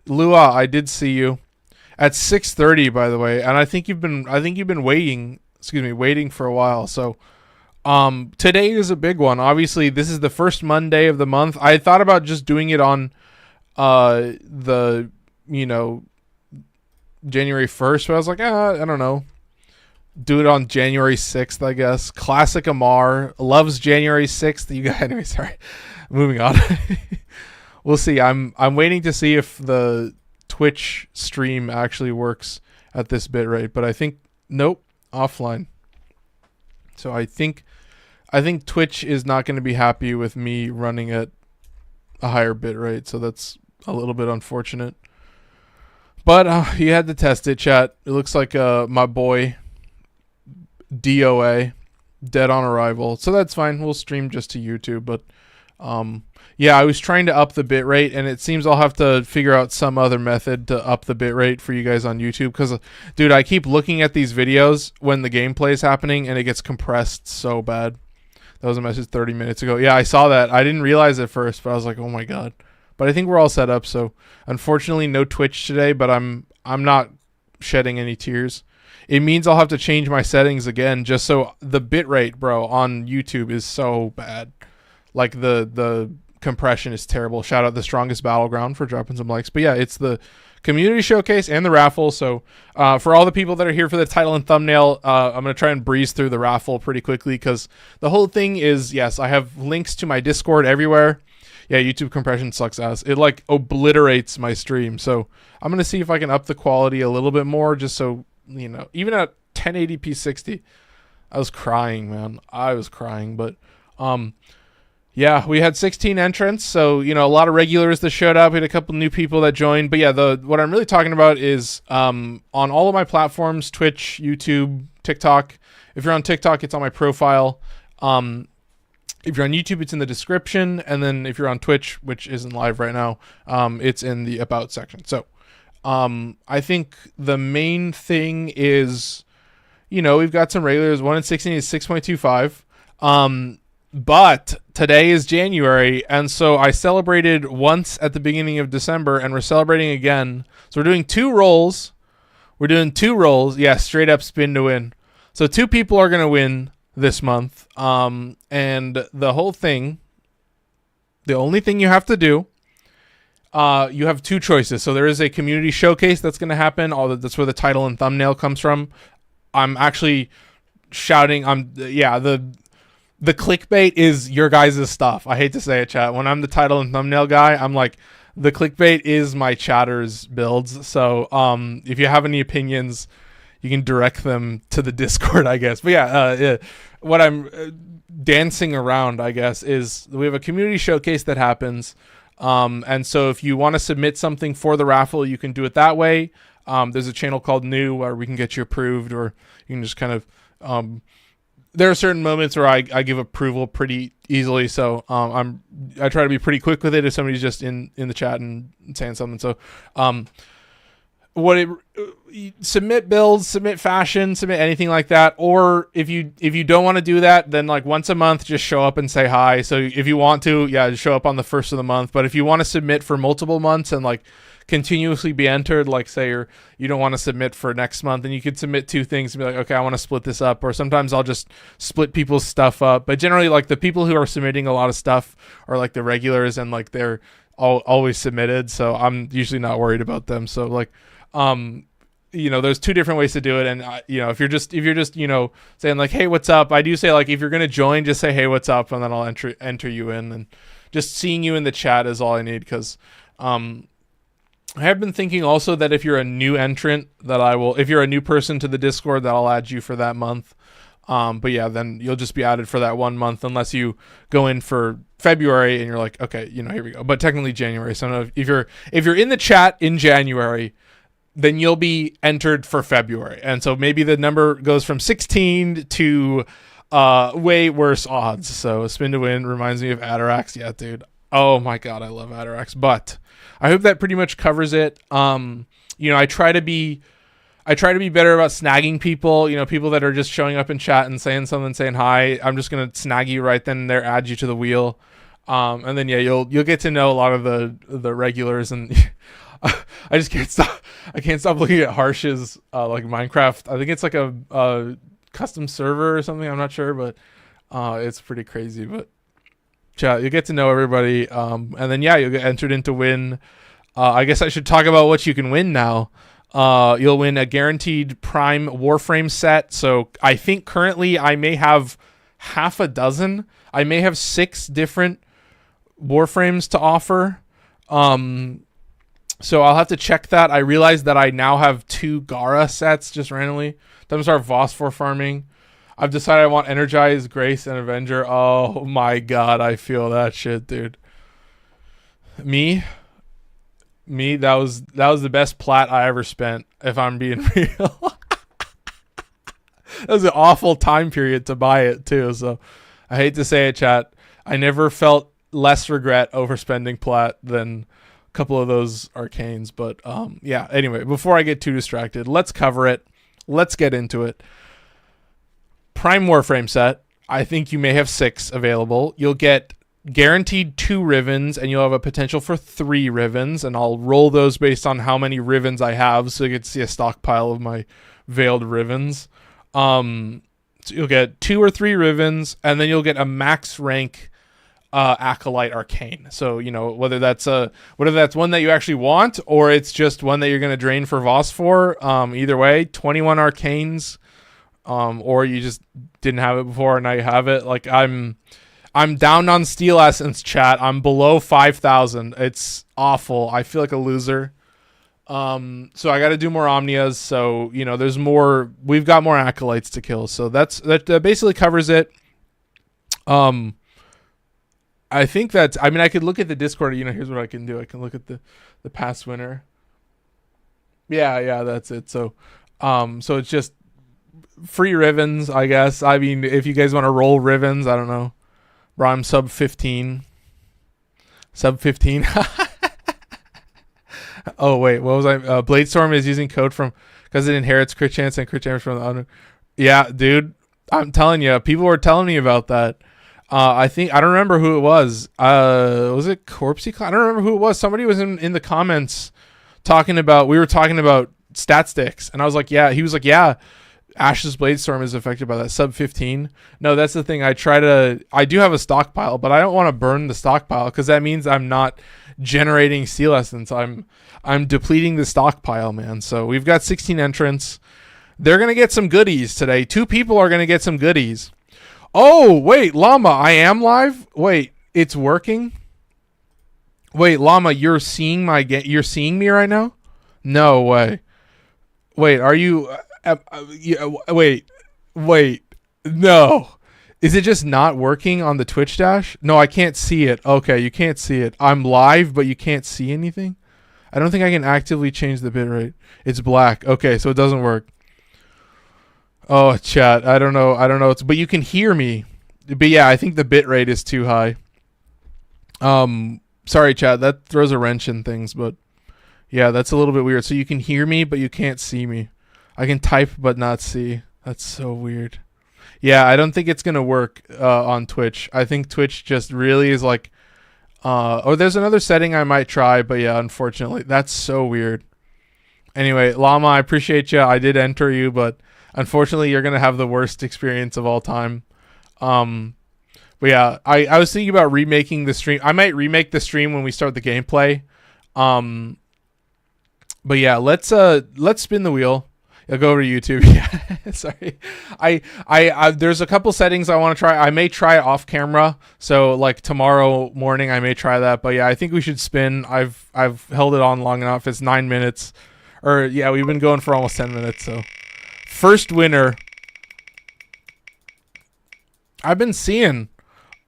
Lua, I did see you at 6:30, by the way, and I think you've been waiting. Excuse me, waiting for a while. So, today is a big one. Obviously, this is the first Monday of the month. I thought about just doing it on, the, January 1st, but I was like, I don't know. Do it on January 6th, I guess. Classic Amar loves January 6th. You guys, anyway, sorry. Moving on. We'll see. I'm waiting to see if the Twitch stream actually works at this bitrate, but I think nope, offline. So I think Twitch is not going to be happy with me running at a higher bitrate, so that's a little bit unfortunate. But you had to test it, chat. It looks like my boy DOA, dead on arrival. So that's fine. We'll stream just to YouTube. But yeah, I was trying to up the bitrate, and it seems I'll have to figure out some other method to up the bitrate for you guys on YouTube. Because, dude, I keep looking at these videos when the gameplay is happening, and it gets compressed so bad. That was a message 30 minutes ago. Yeah, I saw that. I didn't realize it first, but I was like, oh my god. But I think we're all set up. So unfortunately, no Twitch today. But I'm not shedding any tears. It means I'll have to change my settings again, just so the bitrate, bro, on YouTube is so bad. Like the compression is terrible. Shout out the Strongest Battleground for dropping some likes. But yeah, it's the community showcase and the raffle. So for all the people that are here for the title and thumbnail, I'm going to try and breeze through the raffle pretty quickly, because the whole thing is, yes, I have links to my Discord everywhere. Yeah, YouTube compression sucks ass. It like obliterates my stream. So I'm going to see if I can up the quality a little bit more, just so, even at 1080p 60, I was crying, man. I was crying. But yeah, we had 16 entrants. So, a lot of regulars that showed up. We had a couple new people that joined. But yeah, what I'm really talking about is on all of my platforms, Twitch, YouTube, TikTok. If you're on TikTok, it's on my profile. If you're on YouTube, it's in the description. And then if you're on Twitch, which isn't live right now, it's in the About section. So I think the main thing is, we've got some regulars. 1 in 16 is 6.25. But today is January, and so I celebrated once at the beginning of December, and we're celebrating again. So we're doing 2 rolls. Yeah, straight up spin to win. So 2 people are going to win this month. And the whole thing, the only thing you have to do, you have 2 choices. So there is a community showcase that's going to happen. That's where the title and thumbnail comes from. I'm actually shouting. The clickbait is your guys' stuff. I hate to say it, chat. When I'm the title and thumbnail guy, I'm like, the clickbait is my chatter's builds. So if you have any opinions, you can direct them to the Discord, I guess. But yeah, what I'm dancing around, I guess, is we have a community showcase that happens. And so if you want to submit something for the raffle, you can do it that way. There's a channel called New where we can get you approved, or you can just kind of... there are certain moments where I give approval pretty easily, so I try to be pretty quick with it if somebody's just in the chat and saying something. So submit builds, submit fashion, submit anything like that. Or if you don't want to do that, then like once a month, just show up and say hi. So if you want to, yeah, just show up on the first of the month. But if you want to submit for multiple months and like continuously be entered, like say you don't want to submit for next month, and you could submit 2 things and be like, okay, I want to split this up. Or sometimes I'll just split people's stuff up. But generally, like the people who are submitting a lot of stuff are like the regulars, and like they're always submitted, so I'm usually not worried about them. So like there's 2 different ways to do it. And if you're just saying like, hey, what's up, I do say like, if you're gonna join, just say, hey, what's up, and then I'll enter you in. And just seeing you in the chat is all I need, because I have been thinking also that if you're a new entrant, if you're a new person to the Discord, that I'll add you for that month. But yeah, then you'll just be added for that 1 month, unless you go in for February and you're like, okay, here we go. But technically January. So if you're in the chat in January, then you'll be entered for February. And so maybe the number goes from 16 to way worse odds. So spin to win reminds me of Atarax. Yeah, dude. Oh my god, I love Atarax. But I hope that pretty much covers it. I try to be better about snagging people. People that are just showing up in chat and saying something, saying hi, I'm just gonna snag you right then and there, add you to the wheel. And then yeah, you'll get to know a lot of the regulars. And I just can't stop. I can't stop looking at Harsh's like Minecraft. I think it's like a custom server or something. I'm not sure, but it's pretty crazy. But chat, you get to know everybody, and then yeah, you'll get entered into win. I guess I should talk about what you can win now. You'll win a guaranteed Prime Warframe set. So I think currently I may have half a dozen. I may have 6 different Warframes to offer. So I'll have to check that. I realized that I now have 2 Gara sets just randomly. Them start Phosphor farming. I've decided I want Energize, Grace, and Avenger. Oh my god, I feel that shit, dude. Me, that was the best plat I ever spent, if I'm being real. That was an awful time period to buy it too, so I hate to say it, chat. I never felt less regret overspending plat than a couple of those arcanes, but yeah, anyway, before I get too distracted, let's cover it. Let's get into it. Prime Warframe set. I think you may have 6 available. You'll get guaranteed 2 Rivens, and you'll have a potential for 3 Rivens, and I'll roll those based on how many Rivens I have, so you get to see a stockpile of my veiled Rivens. So you'll get 2 or 3 Rivens, and then you'll get a max rank Acolyte Arcane. So, you know, whether that's one that you actually want, or it's just one that you're going to drain for Voss for, either way, 21 Arcanes, or you just didn't have it before and now you have it. Like, I'm down on Steel Essence, chat. I'm below 5,000. It's awful. I feel like a loser. So I got to do more Omnias. So, you know, we've got more Acolytes to kill. So that basically covers it. I think I could look at the Discord. You know, here's what I can do. I can look at the past winner. Yeah, that's it. So it's just free Rivens, I guess. I mean, if you guys want to roll Rivens, I don't know. Bro, I'm sub 15. Sub 15. Oh, wait. What was I? Bladestorm is using code because it inherits crit chance and crit damage from the other. Yeah, dude. I'm telling you. People were telling me about that. I don't remember who it was. Was it Corpsey? I don't remember who it was. Somebody was in the comments we were talking about stat sticks. And I was like, yeah. He was like, yeah. Ash's Bladestorm is affected by that. Sub 15. No, that's the thing. I do have a stockpile, but I don't want to burn the stockpile because that means I'm not generating Steel Essence. I'm depleting the stockpile, man. So we've got 16 entrants. They're going to get some goodies today. 2 people are going to get some goodies. Oh, wait, Llama, I am live? Wait, it's working? Wait, Llama, you're seeing me right now? No way. Wait, are you... wait, no. Is it just not working on the Twitch dash? No, I can't see it. Okay, you can't see it. I'm live, but you can't see anything? I don't think I can actively change the bitrate. It's black. Okay, so it doesn't work. Oh, chat. I don't know. But you can hear me. But yeah, I think the bitrate is too high. Sorry, chat. That throws a wrench in things, but yeah, that's a little bit weird. So you can hear me, but you can't see me. I can type but not see. That's so weird. Yeah, I don't think it's going to work on Twitch. I think Twitch just really is like... or there's another setting I might try, but yeah, unfortunately. That's so weird. Anyway, Llama, I appreciate you. I did enter you, but unfortunately you're going to have the worst experience of all time. But yeah, I was thinking about remaking the stream. I might remake the stream when we start the gameplay. But yeah, let's spin the wheel. I'll go over to YouTube. Yeah, sorry. I there's a couple settings I want to try. I may try it off camera. So like tomorrow morning, I may try that. But yeah, I think we should spin. I've held it on long enough. It's 9 minutes, or yeah, we've been going for almost 10 minutes. So first winner. I've been seeing.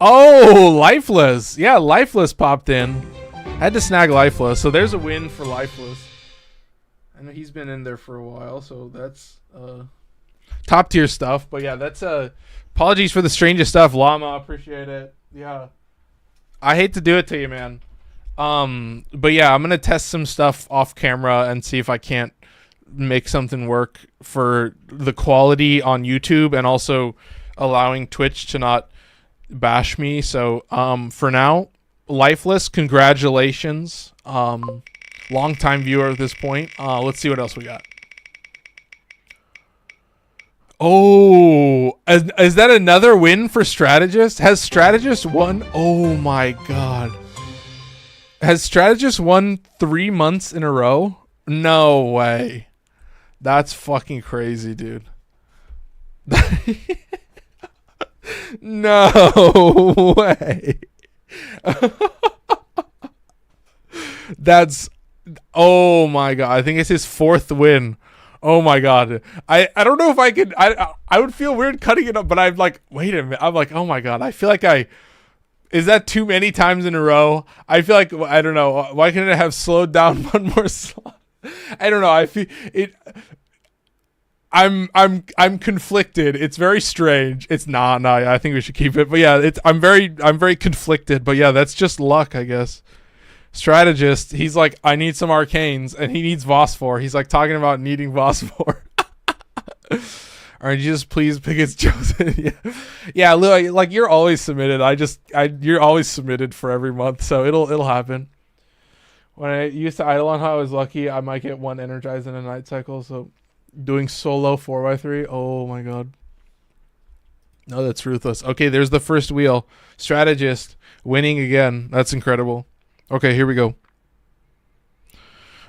Oh, Lifeless. Yeah, Lifeless popped in. Had to snag Lifeless. So there's a win for Lifeless. I know he's been in there for a while, so that's top tier stuff. But yeah, that's apologies for the strangest stuff, Llama. Appreciate it. Yeah, I hate to do it to you, man. But yeah, I'm gonna test some stuff off camera and see if I can't make something work for the quality on YouTube and also allowing Twitch to not bash me. So for now, Lifeless, congratulations. Long-time viewer at this point. Let's see what else we got. Oh, is that another win for Strategist? Has Strategist won? Oh my god. Has Strategist won 3 months in a row? No way. That's fucking crazy, dude. No way. That's, oh my god. I think it's his 4th win. Oh my god. I don't know if I could, I would feel weird cutting it up, but I'm like, wait a minute. I'm like, oh my god. I feel like is that too many times in a row? I feel like, I don't know. Why couldn't it have slowed down one more slot? I don't know. I feel it. I'm conflicted. It's very strange. It's not. No, I think we should keep it. But yeah, I'm very conflicted. But yeah, that's just luck, I guess. Strategist, he's like, I need some arcanes, and he needs Phosphor. He's like talking about needing Phosphor. Aren't you just please pick its chosen? Yeah, like you're always submitted. You're always submitted for every month, so it'll happen. When I used to Eidolon, how I was lucky, I might get 1 energized in a night cycle. So doing solo 4x3, oh my god. No, that's ruthless. Okay, there's the first wheel. Strategist winning again. That's incredible. Okay, here we go.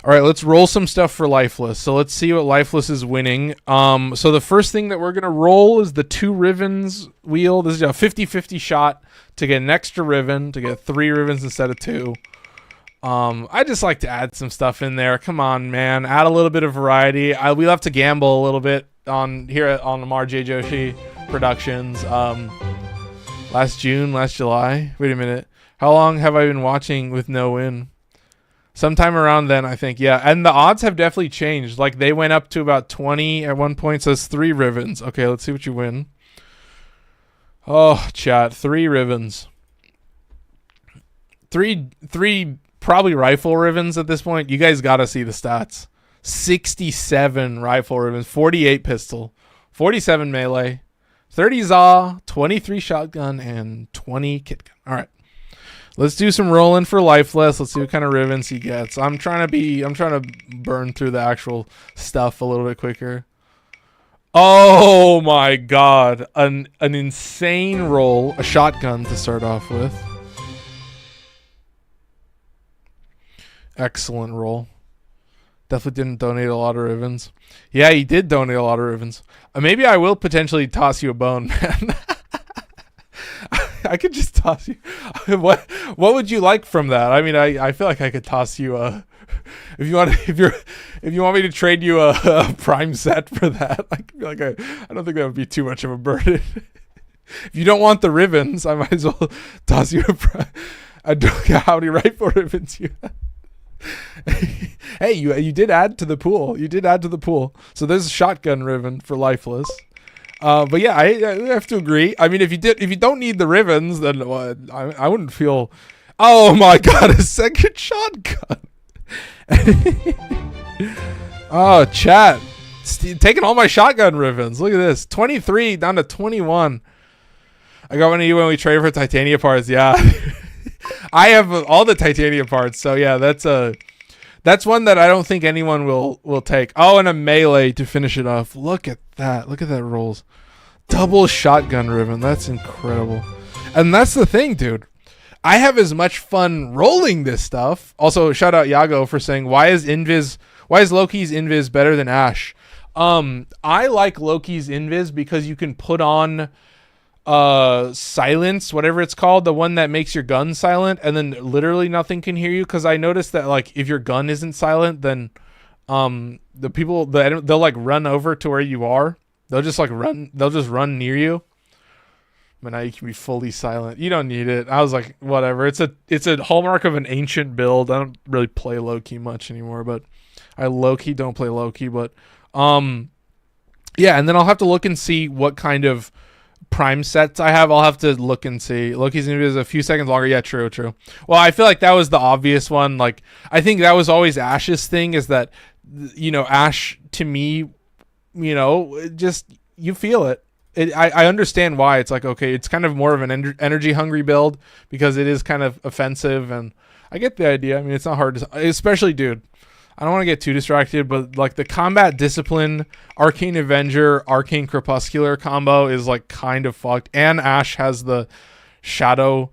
All right, let's roll some stuff for Lifeless. So let's see what Lifeless is winning. So the first thing that we're going to roll is the 2 Rivens wheel. This is a 50-50 shot to get an extra Riven, to get 3 Rivens instead of 2. I just like to add some stuff in there. Come on, man. Add a little bit of variety. We'll have to gamble a little bit on RJ Joshi Productions. Last July. Wait a minute. How long have I been watching with no win? Sometime around then, I think. Yeah, and the odds have definitely changed. Like, they went up to about 20 at one point, so it's 3 Rivens. Okay, let's see what you win. Oh, chat. 3 Rivens. Three probably rifle Rivens at this point. You guys got to see the stats. 67 rifle Rivens, 48 pistol, 47 melee, 30 Zaw, 23 shotgun, and 20 kit gun. All right. Let's do some rolling for Lifeless. Let's see what kind of Rivens he gets. I'm trying to burn through the actual stuff a little bit quicker. Oh my god. An insane roll. A shotgun to start off with. Excellent roll. Definitely didn't donate a lot of Rivens. Yeah, he did donate a lot of Rivens. Maybe I will potentially toss you a bone, man. I could just toss you. What would you like from that? I mean, I feel like I could toss you a. If you want me to trade you a prime set for that, I don't think that would be too much of a burden. If you don't want the Rivens, I might as well toss you a prime. I don't know how many rifle Rivens you have. Hey, you did add to the pool. You did add to the pool. So there's a shotgun Riven for Lifeless. But yeah, I have to agree. I mean, if you don't need the Rivens, then I wouldn't feel. Oh my god, a second shotgun. Oh, chat, taking all my shotgun Rivens. Look at this, 23 down to 21. I got one of you when we traded for Titania parts. Yeah, I have all the Titania parts. So yeah, that's one that I don't think anyone will take. Oh, and a melee to finish it off. Look at that. Look at that rolls. Double shotgun Riven. That's incredible. And that's the thing, dude. I have as much fun rolling this stuff. Also, shout out Yago for saying, why is Loki's Invis better than Ashe? I like Loki's Invis because you can put on silence, whatever it's called, the one that makes your gun silent, and then literally nothing can hear you. Because I noticed that, like, if your gun isn't silent, then the people they'll like run over to where you are. They'll just run near you. But now you can be fully silent. You don't need it. I was like, whatever. It's a hallmark of an ancient build. I don't really play Loki much anymore, but I low-key don't play Loki. But yeah, and then I'll have to look and see what kind of prime sets I have. I'll have to look and see. Loki's Invis is a few seconds longer. Yeah, true. Well, I feel like that was the obvious one. Like, I think that was always Ashe's thing, is that, you know, Ashe, to me, you know, just, you feel it. I understand why. It's like, okay, it's kind of more of an energy hungry build because it is kind of offensive, and I get the idea. I mean, it's not hard to, especially, dude. I don't want to get too distracted, but like the combat discipline, Arcane Avenger, Arcane Crepuscular combo is like kind of fucked. And Ashe has the shadow,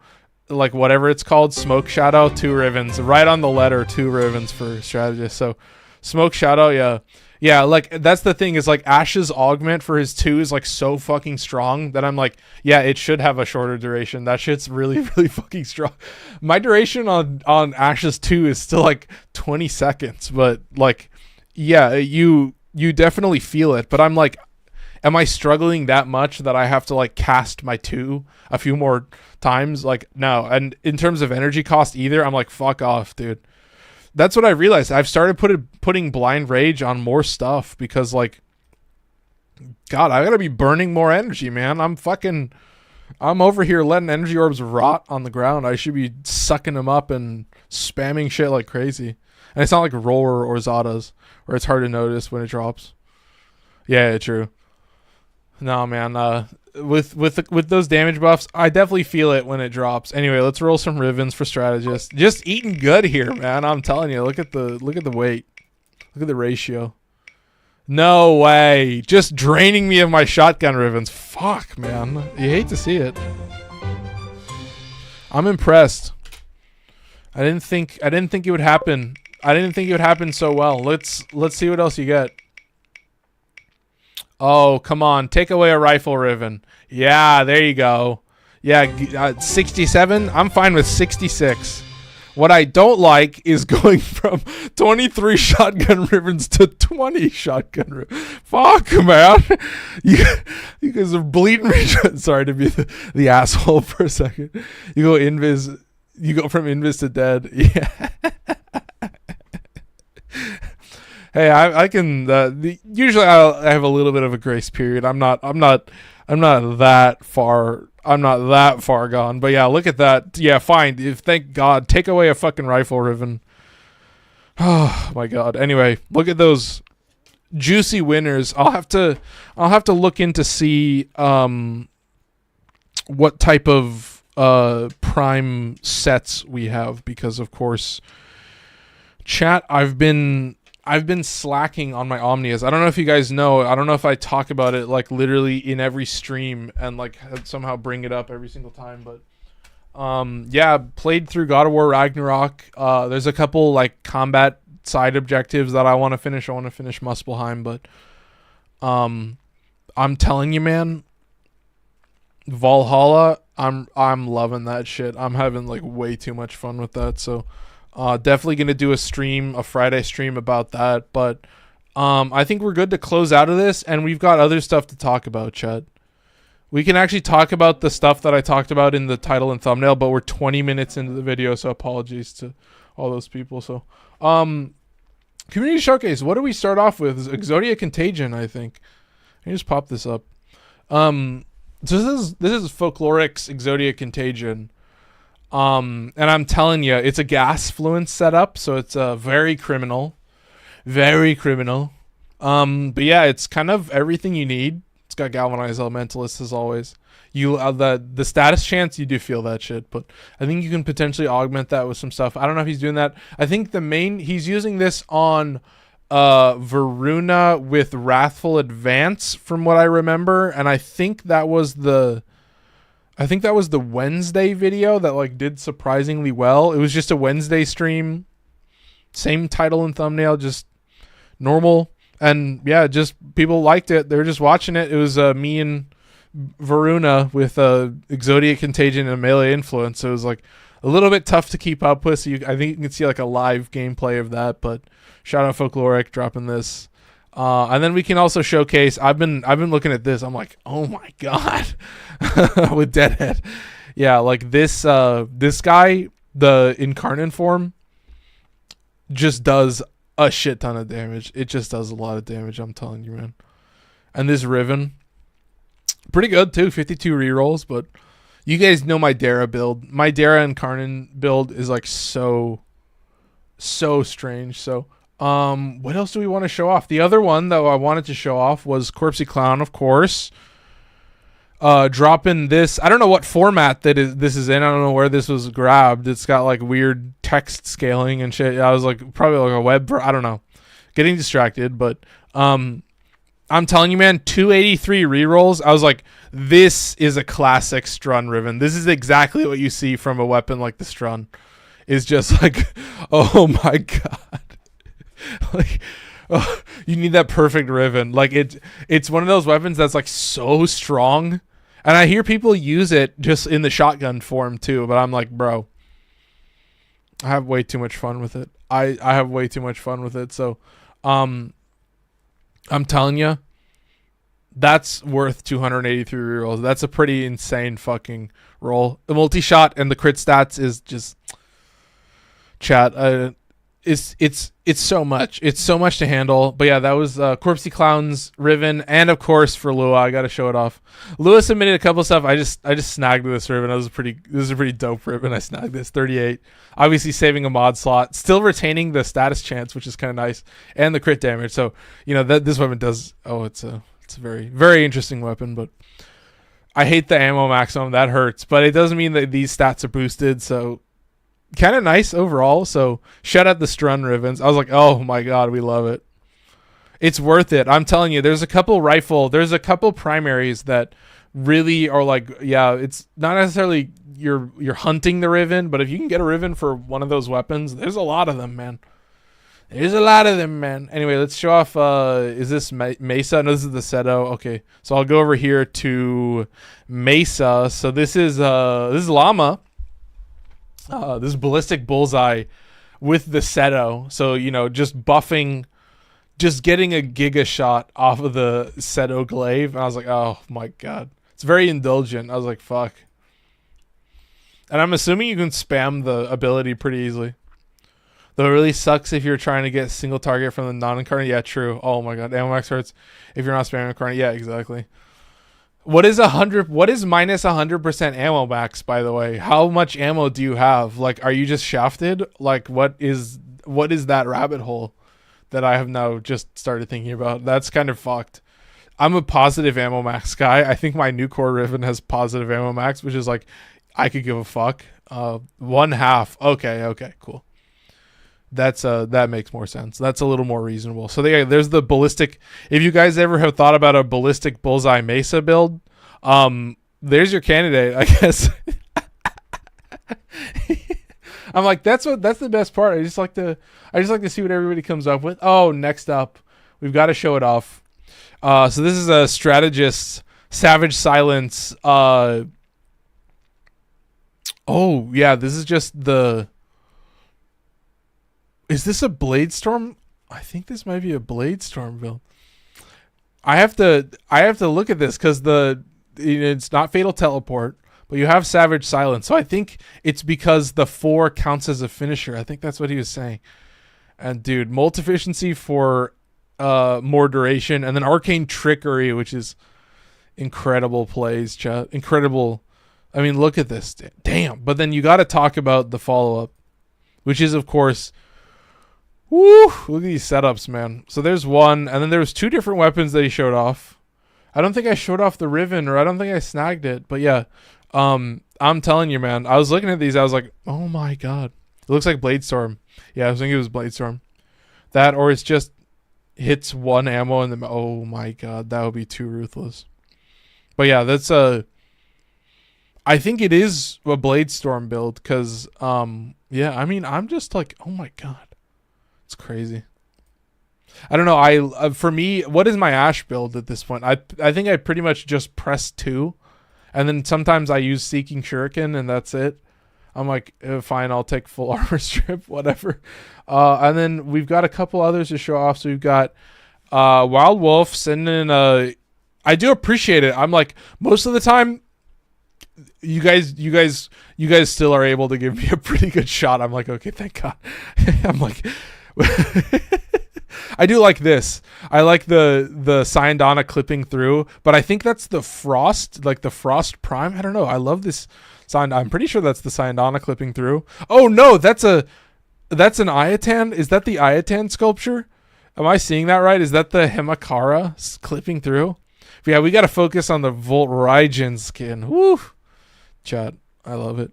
like whatever it's called, smoke shadow, 2 Rivens, right on the letter, 2 Rivens for strategist. So smoke shadow, yeah, like that's the thing is like Ashe's augment for his 2 is like so fucking strong that I'm like, yeah, it should have a shorter duration. That shit's really really fucking strong. My duration on Ashe's 2 is still like 20 seconds, but like, yeah, you definitely feel it. But I'm like, am I struggling that much that I have to like cast my 2 a few more times? Like, no. And in terms of energy cost either, I'm like, fuck off, dude. That's what I realized. I've started putting blind rage on more stuff because like, God, I gotta be burning more energy, man. I'm over here letting energy orbs rot on the ground. I should be sucking them up and spamming shit like crazy. And it's not like Roar or Zadas where it's hard to notice when it drops. Yeah, true. No, man. With those damage buffs, I definitely feel it when it drops. Anyway, let's roll some Rivens for strategist. Just eating good here, man. I'm telling you. Look at the weight. Look at the ratio. No way. Just draining me of my shotgun Rivens. Fuck, man. You hate to see it. I'm impressed. I didn't think it would happen. I didn't think it would happen so well. Let's see what else you get. Oh, come on. Take away a rifle Riven. Yeah, there you go. Yeah, 67. I'm fine with 66. What I don't like is going from 23 shotgun Rivens to 20 shotgun Rivens. Fuck, man. You guys are bleeding me. Sorry to be the asshole for a second. You go from invis to dead. Yeah. Hey, I can. Usually, I have a little bit of a grace period. I'm not that far. I'm not that far gone. But yeah, look at that. Yeah, fine. Thank God. Take away a fucking rifle Riven. Oh my God. Anyway, look at those juicy winners. I'll have to look into see what type of prime sets we have because of course, chat. I've been slacking on my Omnias. I don't know if you guys know. I don't know if I talk about it like literally in every stream and like somehow bring it up every single time. But yeah, played through God of War Ragnarok. There's a couple like combat side objectives that I want to finish. I want to finish Muspelheim, but I'm telling you, man, Valhalla. I'm loving that shit. I'm having like way too much fun with that. So. Definitely going to do a Friday stream about that. But I think we're good to close out of this. And we've got other stuff to talk about, Chet. We can actually talk about the stuff that I talked about in the title and thumbnail. But we're 20 minutes into the video. So apologies to all those people. So Community Showcase. What do we start off with? Exodia Contagion, I think. Let me just pop this up. So this is Folkloric's Exodia Contagion. And I'm telling you, it's a gas fluence setup, so it's very criminal. Very criminal. But yeah, it's kind of everything you need. It's got Galvanized Elementalist as always. You the status chance, you do feel that shit, but I think you can potentially augment that with some stuff. I don't know if he's doing that. I think he's using this on Varuna with Wrathful Advance from what I remember, and I think that was the Wednesday video that like did surprisingly well. It was just a Wednesday stream, same title and thumbnail, just normal, and yeah, just people liked it. They were just watching it. It was me and Varuna with Exodia Contagion and Melee Influence. So it was like a little bit tough to keep up with. So I think you can see like a live gameplay of that. But shout out Folkloric dropping this. And then we can also showcase. I've been looking at this. I'm like, oh my God, with Deadhead. Yeah, like this guy, the Incarnate form, just does a shit ton of damage. It just does a lot of damage. I'm telling you, man. And this Riven, pretty good too. 52 rerolls. But you guys know my Dara build. My Dara Incarnate build is like so strange. So. What else do we want to show off? The other one that I wanted to show off was Corpsey Clown, of course. dropping this. I don't know what format this is in. I don't know where this was grabbed. It's got like weird text scaling and shit. I was like, probably like a web. I don't know. Getting distracted, but I'm telling you, man, 283 rerolls. I was like, this is a classic Strun Riven. This is exactly what you see from a weapon like the Strun. Is just like, oh my god, like, oh, you need that perfect Riven. Like it's one of those weapons that's like so strong, and I hear people use it just in the shotgun form too. But I'm like, bro, I have way too much fun with it. I have way too much fun with it. So, I'm telling you, that's worth 283 rerolls. That's a pretty insane fucking roll. The multi-shot and the crit stats is just chat. It's so much. It's so much to handle. But yeah, that was Corpsey Clown's Riven, and of course for Lua, I gotta show it off. Lua submitted a couple of stuff. I just snagged this Riven. This is a pretty dope Riven. I snagged this 38. Obviously saving a mod slot, still retaining the status chance, which is kind of nice, and the crit damage. So you know that this weapon does. Oh, it's a very, very interesting weapon, but I hate the ammo maximum. That hurts, but it doesn't mean that these stats are boosted. So kind of nice overall. So shout out the Strun Rivens. I was like, oh my god, we love it. It's worth it. I'm telling you, there's a couple primaries that really are like, yeah, it's not necessarily you're hunting the Riven, but if you can get a Riven for one of those weapons, there's a lot of them, man. There's a lot of them, man. Anyway, let's show off. Is this Mesa? No, this is the Seto. Okay, so I'll go over here to Mesa. So this is Llama. This is Ballistic Bullseye with the Seto. So, you know, just buffing, just getting a Giga shot off of the Seto glaive. And I was like, oh my god. It's very indulgent. I was like, fuck. And I'm assuming you can spam the ability pretty easily. Though it really sucks if you're trying to get single target from the non-incarnate. Yeah, true. Oh my god. Ammo max hurts if you're not spamming incarnate. Yeah, exactly. What is minus 100% ammo max, by the way? How much ammo do you have? Like, are you just shafted? Like, what is that rabbit hole that I have now just started thinking about? That's kind of fucked. I'm a positive ammo max guy. I think my new core Riven has positive ammo max, which is like, I could give a fuck. 1/2. Okay, cool. That makes more sense. That's a little more reasonable. So there's the ballistic. If you guys ever have thought about a Ballistic Bullseye Mesa build, there's your candidate, I guess. I'm like, that's the best part. I just like to see what everybody comes up with. Oh, next up, we've got to show it off. So this is a strategist, Savage Silence. Oh yeah, this is just the. Is this a Bladestorm? I think this might be a Bladestorm build. I have to look at this because it's not Fatal Teleport, but you have Savage Silence. So I think it's because the 4 counts as a finisher. I think that's what he was saying. And dude, Multi-Efficiency for more duration, and then Arcane Trickery, which is incredible plays, chat. Incredible. I mean, look at this. Damn. But then you got to talk about the follow-up, which is, of course... Woo! Look at these setups, man. So there's one, and then there was 2 different weapons that he showed off. I don't think I showed off the Riven, or I don't think I snagged it. But yeah, I'm telling you, man. I was looking at these. I was like, oh my god. It looks like Bladestorm. Yeah, I was thinking it was Bladestorm. That, or it's just hits 1 ammo, and then, oh my god, that would be too ruthless. But yeah, that's I think it is a Bladestorm build, because, yeah, I mean, I'm just like, oh my god. It's crazy. I don't know. For me, what is my Ash build at this point? I think I pretty much just press 2, and then sometimes I use Seeking Shuriken, and that's it. I'm like, fine, I'll take full armor strip, whatever. And then we've got a couple others to show off. So we've got Wild Wolf sending a. I do appreciate it. I'm like, most of the time, you guys still are able to give me a pretty good shot. I'm like, okay, thank God. I'm like. I do like this. I like the Syandana clipping through, but I think that's the Frost, like the Frost Prime. I don't know. I love this Syandana. I'm pretty sure that's the Syandana clipping through. Oh no, that's an Ayatan. Is that the Ayatan sculpture? Am I seeing that right? Is that the Hemakara clipping through? But yeah, we got to focus on the Volt Raijin skin. Woo! Chat, I love it.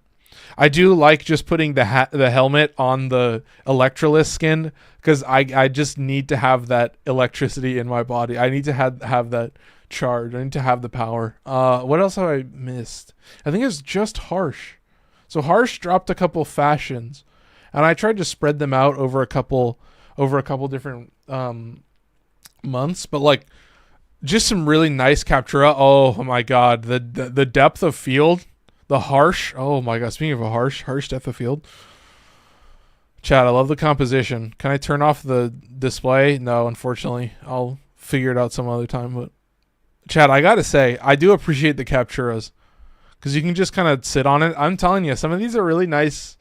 I do like just putting the helmet on the Electrolyst skin because I just need to have that electricity in my body. I need to have that charge. I need to have the power. What else have I missed? I think it's just Harsh. So Harsh dropped a couple fashions, and I tried to spread them out over a couple different months, but like just some really nice Captura. Oh my god, the depth of field. The Harsh. Oh my god. Speaking of a harsh depth of field. Chat, I love the composition. Can I turn off the display? No, unfortunately. I'll figure it out some other time. But chat, I gotta say, I do appreciate the Capturas. Because you can just kind of sit on it. I'm telling you, some of these are really nice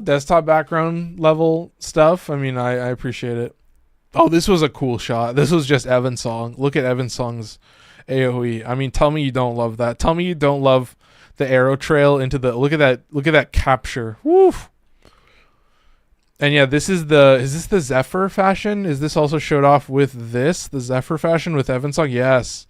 desktop background level stuff. I mean, I appreciate it. Oh, this was a cool shot. This was just Evan's song. Look at Evan's song's AoE. I mean, tell me you don't love that. Tell me you don't love the arrow trail into the look at that capture. Woo! And yeah, is this the Zephyr fashion? Is this also showed off with the Zephyr fashion with Evan's song? Yes.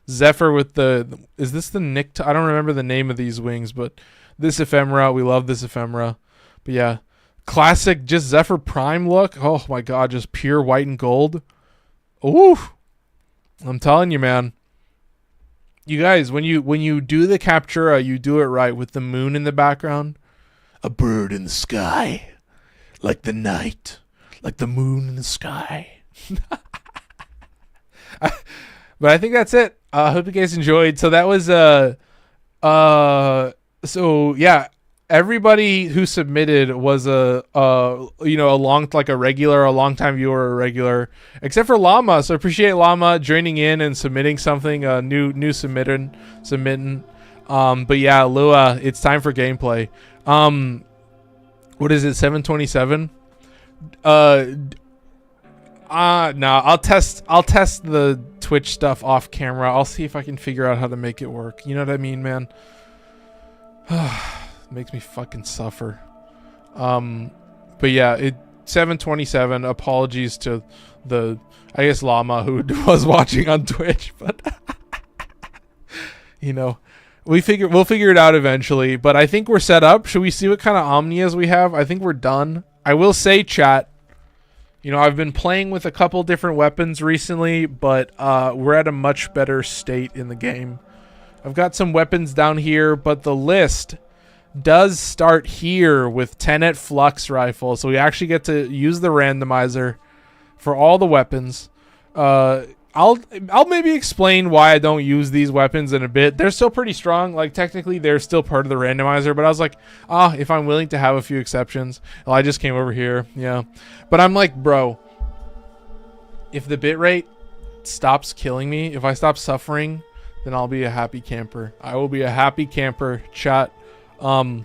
Zephyr with is this the Nick? I don't remember the name of these wings, but this ephemera, we love this ephemera. But yeah, classic just Zephyr Prime look. Oh my god, just pure white and gold. Ooh. I'm telling you, man. You guys, when you do the Captura, you do it right with the moon in the background. A bird in the sky. Like the night. Like the moon in the sky. But I think that's it. I hope you guys enjoyed. So that was so yeah, everybody who submitted was a long-time viewer, a regular, except for Llama. So appreciate Llama joining in and submitting something, new submitting. But yeah, Lua, it's time for gameplay. What is it? 727. No, I'll test the Twitch stuff off camera. I'll see if I can figure out how to make it work. You know what I mean, man? Makes me fucking suffer. But yeah, 727. Apologies to the, I guess, Llama who was watching on Twitch, but you know, we'll figure it out eventually. But I think we're set up. Should we see what kind of Omnias we have? I think we're done. I will say, chat, you know, I've been playing with a couple different weapons recently, but we're at a much better state in the game. I've got some weapons down here, but the list does start here with Tenet Flux Rifle, so we actually get to use the randomizer for all the weapons. I'll maybe explain why I don't use these weapons in a bit. They're still pretty strong. Like, technically, they're still part of the randomizer. But I was like, if I'm willing to have a few exceptions. Well, I just came over here. Yeah. But I'm like, bro, if the bitrate stops killing me, if I stop suffering, then I'll be a happy camper. I will be a happy camper, chat. But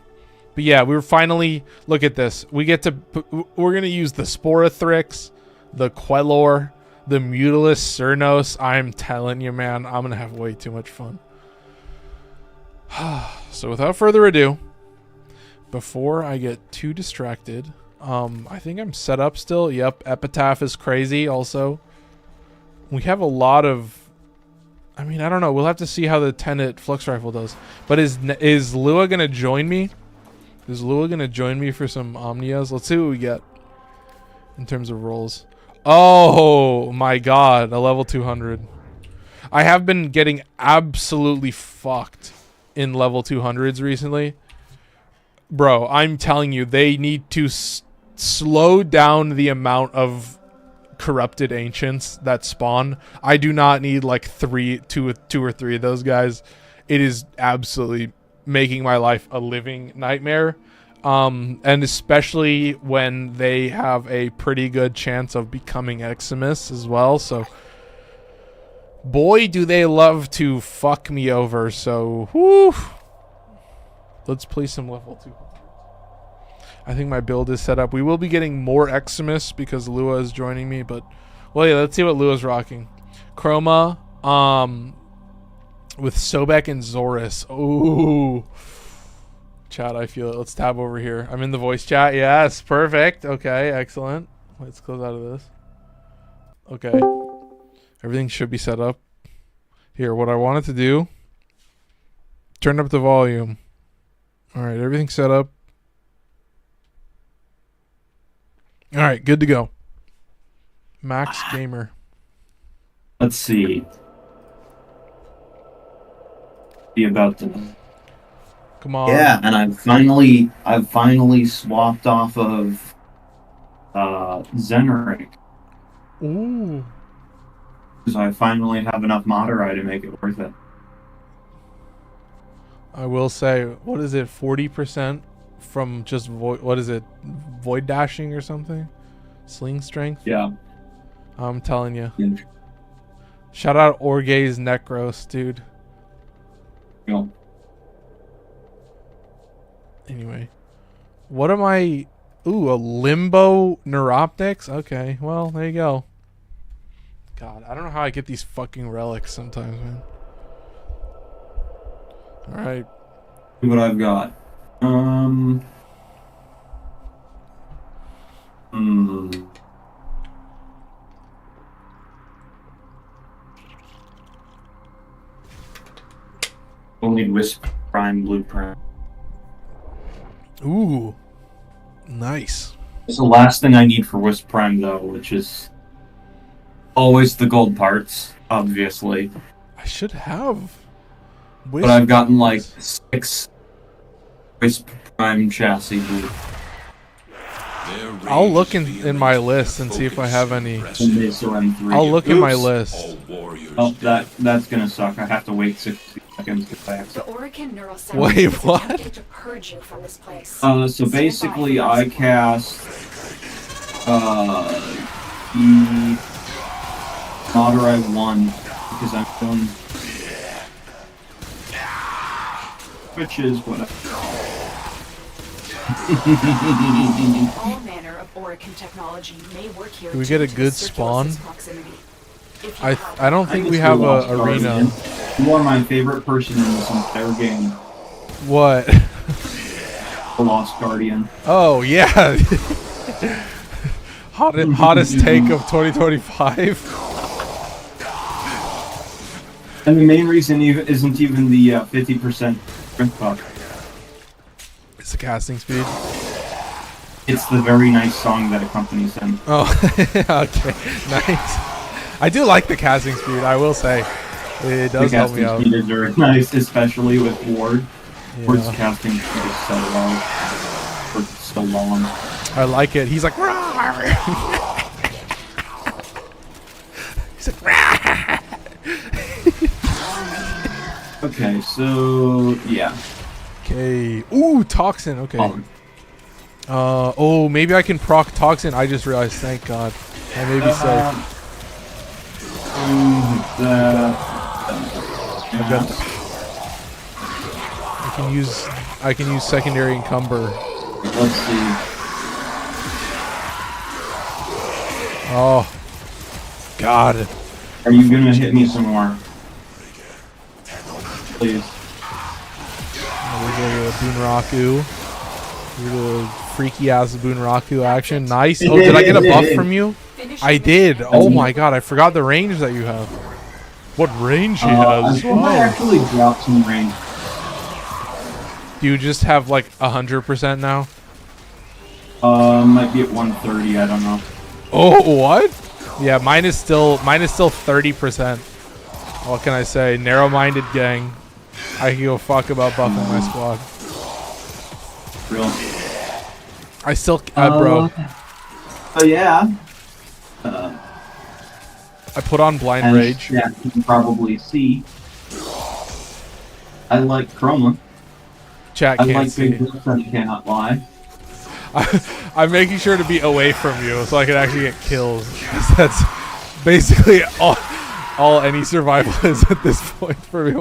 yeah, we're finally, look at this. We're going to use the Sporothrix, the Quellor, the Mutilus Cernos. I'm telling you, man, I'm going to have way too much fun. So without further ado, before I get too distracted, I think I'm set up still. Yep, Epitaph is crazy also. We have a lot of, I mean, I don't know. We'll have to see how the Tenet Flux Rifle does. But is Lua going to join me? Is Lua going to join me for some Omnias? Let's see what we get in terms of rolls. Oh my god, a level 200. I have been getting absolutely fucked in level 200s recently. Bro, I'm telling you, they need to slow down the amount of corrupted ancients that spawn. I do not need like two or three of those guys. It is absolutely making my life a living nightmare. And especially when they have a pretty good chance of becoming Eximus as well. So, boy, do they love to fuck me over. So, whew. Let's play some level 2. I think my build is set up. We will be getting more Eximus because Lua is joining me. But, well, yeah, let's see what Lua's rocking. Chroma, with Sobek and Zorus. Ooh. Chat, I feel it. Let's tab over here. I'm in the voice chat. Yes, perfect. Okay, excellent. Let's close out of this. Okay. Everything should be set up. Here, what I wanted to do, turn up the volume. All right, everything's set up. All right, good to go. Max Gamer. Let's see. Be about to. Come on. Yeah, and I've finally swapped off of Zenric. Ooh. So I finally have enough Moderai to make it worth it. I will say, what is it? 40% from just void. What is it? Void dashing or something? Sling strength. Yeah. I'm telling you. Yeah. Shout out Orgaze Necros, dude. Yeah. Anyway, what am I? Ooh, a Limbo Neuroptics? Okay, well, there you go. God, I don't know how I get these fucking relics sometimes, man. Alright. See what I've got. We'll need Wisp Prime Blueprint. Ooh. Nice. It's the last thing I need for Wisp Prime, though, which is always the gold parts, obviously. I should have. But I've gotten like 6 Wisp Prime chassis. I'll look in my list and see if I have any. I'll look in my list. Oh, that's gonna suck. I have to wait 60 seconds to back. Wait, what? So basically, I cast the Moderai 1 because I'm doing, which is what All manner of Orokin technology may work here. Do we get a good spawn? I don't think we just have Lost a arena. Guardian. You are my favorite person in this entire game. What? The Lost Guardian. Oh yeah. Hottest take of 2025. And the main reason isn't even the 50% strength buff. It's the casting speed. It's the very nice song that accompanies him. Oh, okay, nice. I do like the casting speed. I will say, it does help me out. The casting speed is very nice, especially with Ward. Yeah. Ward's casting speed is so low, for so long. I like it. He's like, rawr! He's like, rawr! Okay, so yeah. Okay. Ooh, Toxin. Okay. Oh, maybe I can proc Toxin. I just realized. Thank God. I may be safe. I can use secondary encumber. Let's see. Oh, God. Are you gonna hit me some more? Please. There's a Boonraku. There's a freaky ass Boonraku action. Nice. Oh, did I get a buff from you? I did. Oh my God, I forgot the range that you have. What range he has? I might actually drop some range. Do you just have like 100% now? Might be at 130. I don't know. Oh, what? Yeah, mine is still 30%. What can I say? Narrow-minded gang. I can go fuck about buffing my squad. Real. I still, bro. Oh yeah. I put on blind rage. Yeah, you can probably see. I like Chroma. Chat I can't like see. Big Lips and Cannot Lie. I'm making sure to be away from you so I can actually get kills. That's basically all any survival is at this point for me.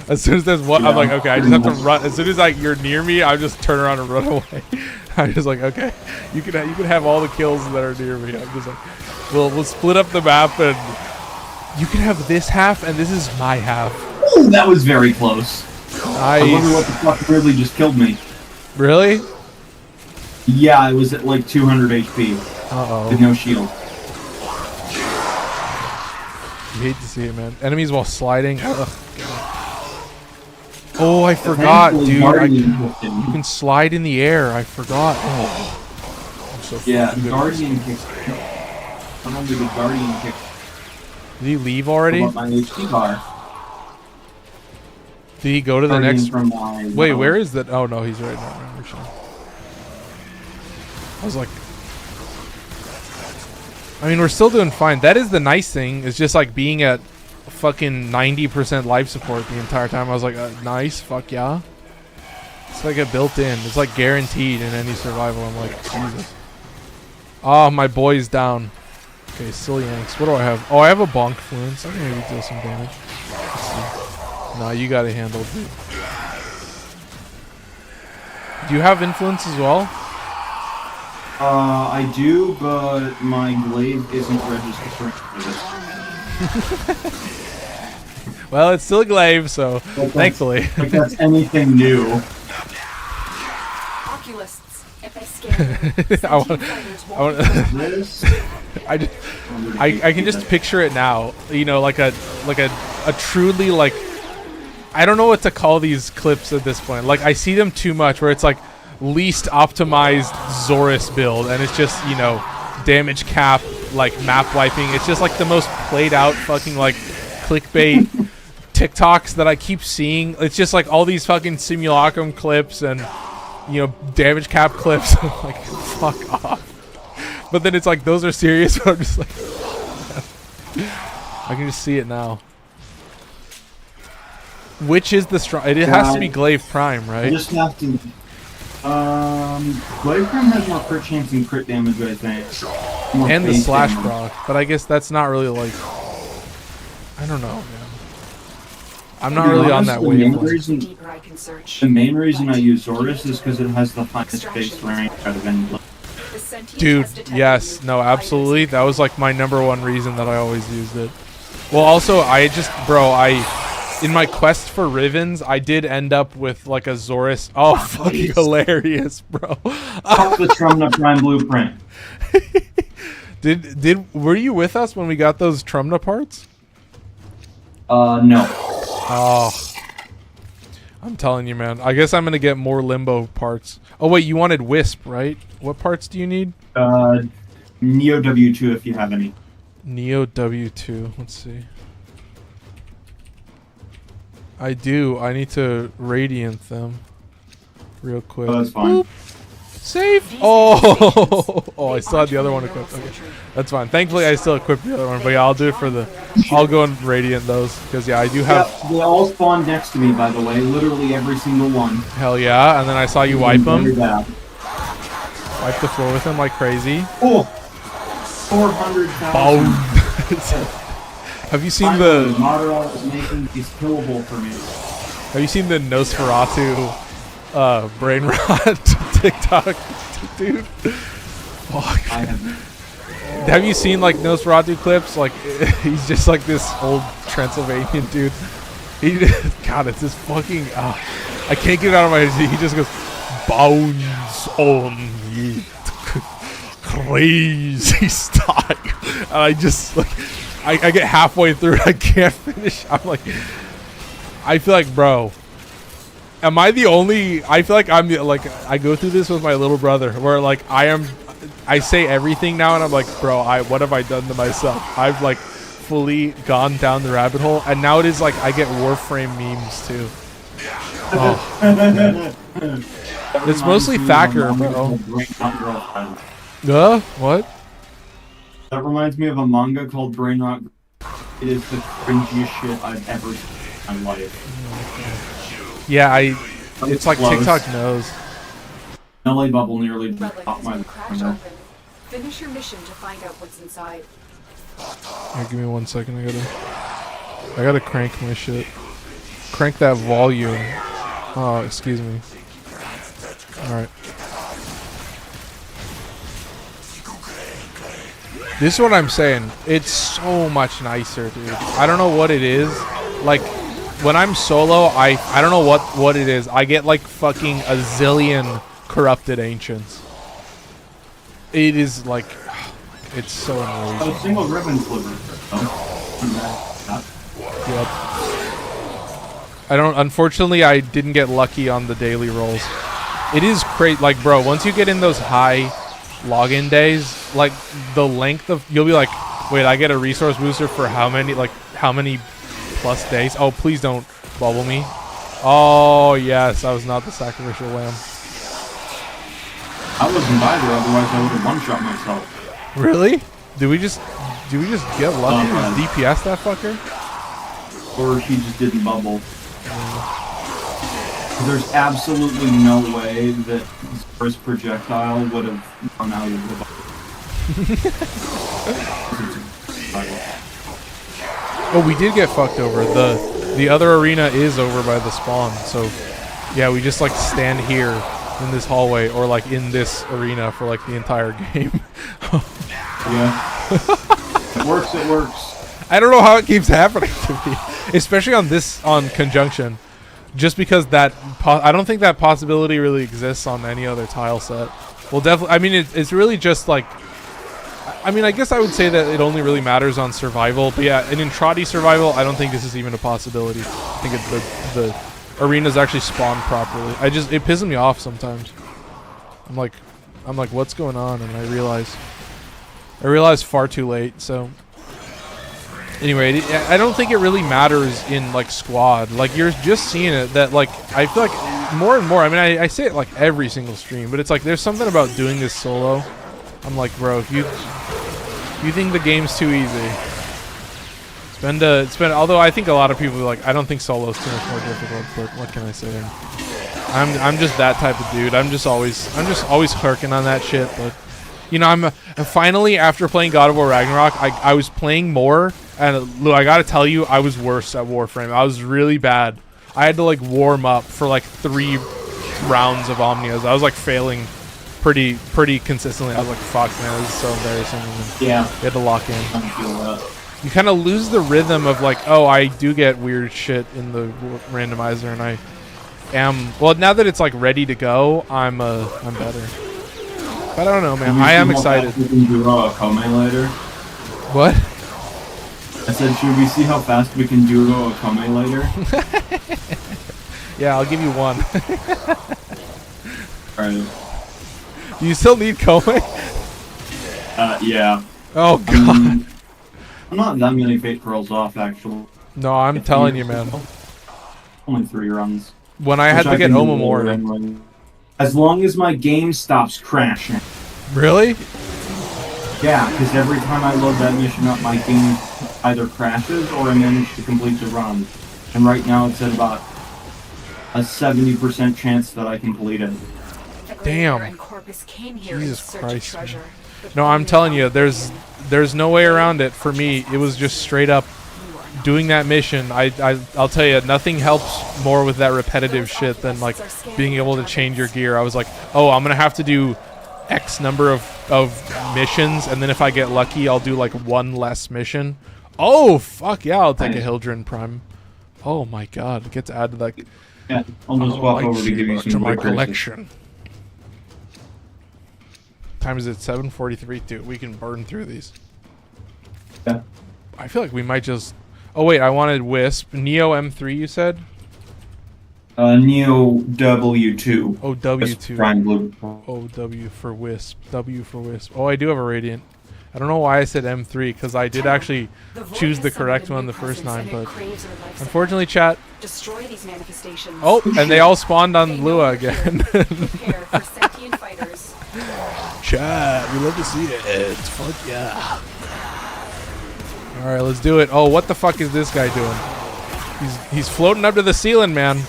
As soon as there's one, I'm like, okay, I just have to run. As soon as like you're near me, I just turn around and run away. I'm just like, okay, you can have all the kills that are near me. I'm just like, we'll split up the map and you can have this half and this is my half. Ooh, that was very close. Nice. I wonder what the fuck really just killed me. Really? Yeah, I was at like 200 HP. Uh-oh. With no shield. You hate to see it, man. Enemies while sliding. Ugh, God. Oh, I forgot, dude. You can slide in the air. I forgot. Oh, I'm so yeah, Guardian kicks. I'm only the Guardian kick. Did he leave already? My HP bar. Did he go to the next? From Wait, where is that? Oh no, he's right now. I was like, I mean, we're still doing fine. That is the nice thing. Is just like being at fucking 90% life support the entire time. I was like, nice, fuck yeah. It's like a built-in. It's like guaranteed in any survival. I'm like, Jesus. Oh, my boy's down. Okay, still yanks. What do I have? Oh, I have a bonk fluence. I can maybe deal some damage. Let's see. Nah, you got it handled, dude. Do you have influence as well? I do, but my glaive isn't registered for this. Well, it's still a glaive, so thankfully. Like that's anything new. Oculists, if they scare I can just picture it now. You know, like a truly like, I don't know what to call these clips at this point. Like I see them too much where it's like least optimized Zorus build, and it's just, you know, damage cap, like map wiping. It's just like the most played out fucking like clickbait TikToks that I keep seeing. It's just like all these fucking simulacrum clips and, you know, damage cap clips. I'm like, fuck off. But then it's like those are serious. But I'm just like, I can just see it now. Which is the strong? It has to be Glaive Prime, right? I just have to. Glaive Prime has more crit chance and crit damage, I think. More and the slash damage. proc, but I guess that's not really like. I don't know, man. I'm not really on that wave. The main reason I use Zorus is because it has the highest base rank out of any. Dude, yes, no, absolutely. That was like my #1 reason that I always used it. Well, also, in my quest for Rivens, I did end up with like a Zorus. Oh, fucking hilarious, bro. Off the Trumna Prime blueprint. Were you with us when we got those Trumna parts? No. Oh. I'm telling you, man. I guess I'm going to get more Limbo parts. Oh, wait, you wanted Wisp, right? What parts do you need? Neo W2 if you have any. Neo W2. Let's see. I do. I need to Radiant them real quick. Oh, that's fine. Boop. Save! Oh! Oh, I still had the other one equipped. Okay. That's fine. Thankfully, I still equipped the other one. But yeah, I'll do it for the... I'll go and Radiant those. Because, yeah, I do have... Yep, they all spawn next to me, by the way. Literally every single one. Hell yeah. And then I saw you wipe them. Very bad. Wipe the floor with them like crazy. Oh! 400,000. Have you seen the... Model is making these killable for me. Have you seen the Nosferatu brain rot TikTok, dude? Fuck. I haven't. Have you seen like Nosferatu clips? Like he's just like this old Transylvanian dude. God, it's this fucking. I can't get it out of my head. He just goes, bounce on it, crazy style, and I just like, I get halfway through, I can't finish. I'm like, I feel like, bro. Am I the only? I feel like I'm the, like, I go through this with my little brother, where like I say everything now, and I'm like, bro, what have I done to myself? I've like fully gone down the rabbit hole, and now it is like I get Warframe memes too. Oh. It's mostly Thacker, bro. What? That reminds me of a manga called Brain Rot. It is the cringiest shit I've ever seen in my life. Yeah, it's like close. TikTok knows. LA Bubble nearly popped my window. Finish your mission to find out what's inside. Here, give me 1 second. I gotta crank my shit. Crank that volume. Oh, excuse me. Alright. This is what I'm saying. It's so much nicer, dude. I don't know what it is. Like, when I'm solo, I don't know what it is. I get like fucking a zillion corrupted ancients. It is like, it's so annoying. A single ribbon sliver. Yep. Unfortunately, I didn't get lucky on the daily rolls. It is crazy. Like, bro, once you get in those high login days, like, the length of, you'll be like, wait, I get a resource booster for how many plus days? Oh, please don't bubble me. Oh, yes, I was not the sacrificial lamb. I wasn't either, otherwise I would have one-shot myself. Really? Did we just get lucky and DPS that fucker? Or he just didn't bubble. There's absolutely no way that his first projectile would have gone out of the bubble. Oh, we did get fucked over. The other arena is over by the spawn, so yeah, we just like stand here in this hallway or like in this arena for like the entire game. Yeah. It works, it works. I don't know how it keeps happening to me, especially on Conjunction, just because I don't think that possibility really exists on any other tile set. Well, definitely, I mean, it's really just like, I mean, I guess I would say that it only really matters on survival, but yeah, and in Trotty survival, I don't think this is even a possibility. I think the arenas actually spawn properly. It pisses me off sometimes. I'm like, what's going on? And I realize far too late. So anyway, I don't think it really matters in like squad. Like, you're just seeing it that like, I feel like more and more, I mean, I say it like every single stream, but it's like there's something about doing this solo. I'm like, bro, if you think the game's too easy, it's been although I think a lot of people are like, I don't think solo's too much more difficult, but what can I say? I'm just that type of dude. I'm just always harking on that shit. But you know, I'm finally, after playing God of War Ragnarok, I was playing more, and Lou, I gotta tell you, I was worse at Warframe. I was really bad. I had to like warm up for like 3 rounds of Omnias. I was like failing pretty consistently. I was like, fuck, man, this is so embarrassing. Yeah. You had to lock in. I feel that. You kind of lose the rhythm of like, oh, I do get weird shit in the randomizer, and I am, well, now that it's like ready to go, I'm better. But I don't know, man. I am excited. We can do Akame later. What? I said, should we see how fast we can do Akame later? Yeah, I'll give you one. Alright. Do you still need Kome? Yeah. Oh, God. I'm not that many fate pearls off, actually. No, I'm telling you, man. Only 3 runs. When I had to get Omamori. As long as my game stops crashing. Really? Yeah, because every time I load that mission up, my game either crashes or I manage to complete the run. And right now it's at about a 70% chance that I complete it. Damn. Jesus Christ. No, I'm telling you, there's no way around it for me. It was just straight up doing that mission. I'll tell you, nothing helps more with that repetitive shit than like being able to change your gear. I was like, oh, I'm gonna have to do X number of missions, and then if I get lucky, I'll do like 1 less mission. Oh, fuck yeah, I'll take a Hildren Prime. Oh my God, it gets added like. Yeah, I'll just walk over to give you some my collection. Time is it? 7:43. Dude, we can burn through these. Yeah. I feel like we might just. Oh wait, I wanted Wisp. Neo M3, you said? Neo W2. Oh, W2. Prime Blue. Oh, W for Wisp. W for Wisp. Oh, I do have a Radiant. I don't know why I said M3, because I did actually choose the correct one the first time, but unfortunately, chat. Destroy these manifestations. Oh, and they all spawned on Lua again. Chat, we love to see it. Fuck yeah. Alright, let's do it. Oh, what the fuck is this guy doing? He's floating up to the ceiling, man.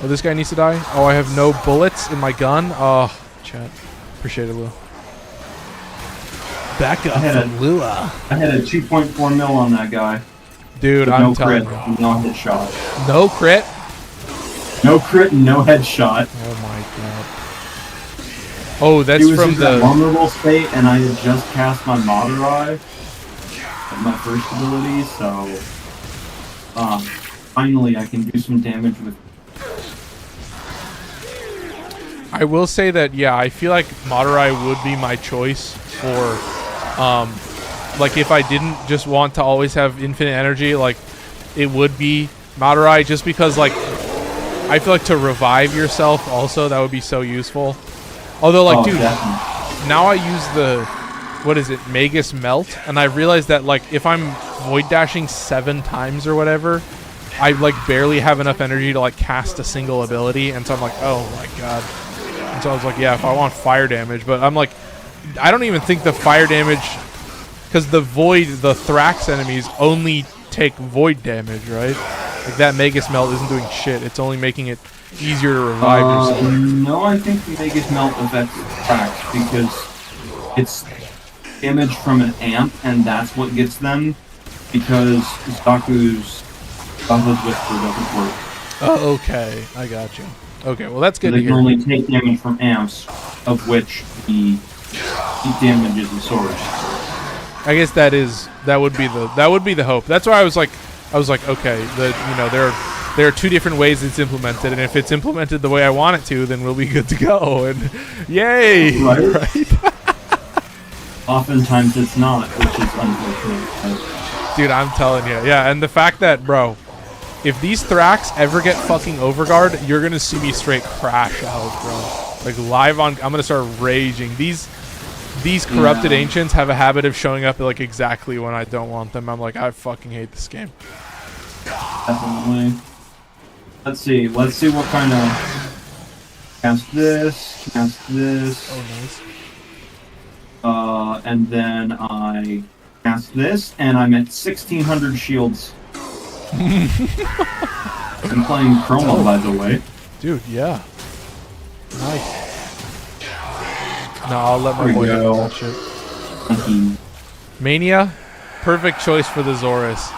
Oh, this guy needs to die? Oh, I have no bullets in my gun? Oh, chat. Appreciate it, Lua. Back up from Lua. I had a 2.4 mil on that guy. Dude, I'm telling you. No headshot. No crit? No crit and no headshot. Oh my God. Oh, that's he was from in that vulnerable state, and I had just cast my Madurai at my first ability, so finally I can do some damage with. I will say that, yeah, I feel like Madurai would be my choice for like if I didn't just want to always have infinite energy, like it would be Madurai, just because like I feel like to revive yourself also that would be so useful. Although like dude, definitely. now I use the what is it, Magus Melt, and I realized that like if I'm void dashing 7 times or whatever, I like barely have enough energy to like cast a single ability, and so I'm like, oh my god. And so I was like, yeah, if I want fire damage, but I'm like, I don't even think the fire damage, because the Thrax enemies only take void damage, right? Like that Magus Melt isn't doing shit. It's only making it easier to revive yourself. No, I think the Magus Melt affects Thrax because it's damage from an amp, and that's what gets them. Because Zaku's Whisper doesn't work. Oh, okay, I got you. Okay, well that's good to They hear. can only take damage from amps, of which the heat damage is the source. I guess that would be the hope. That's why I was like, okay, there are 2 different ways it's implemented, and if it's implemented the way I want it to, then we'll be good to go. And yay, right? Oftentimes it's not, which is unfortunate. Dude, I'm telling you, yeah. And the fact that, bro, if these Thrax ever get fucking Overguard, you're gonna see me straight crash out, bro. Like live on, I'm gonna start raging. These corrupted ancients have a habit of showing up like exactly when I don't want them. I'm like, I fucking hate this game. Definitely. Let's see what kind of cast this. Oh, nice. And then I cast this, and I'm at 1600 shields. I'm playing Chroma, by the way. Dude, yeah. Nice. No, I'll let my boy do that shit. Mania, perfect choice for the Zorus.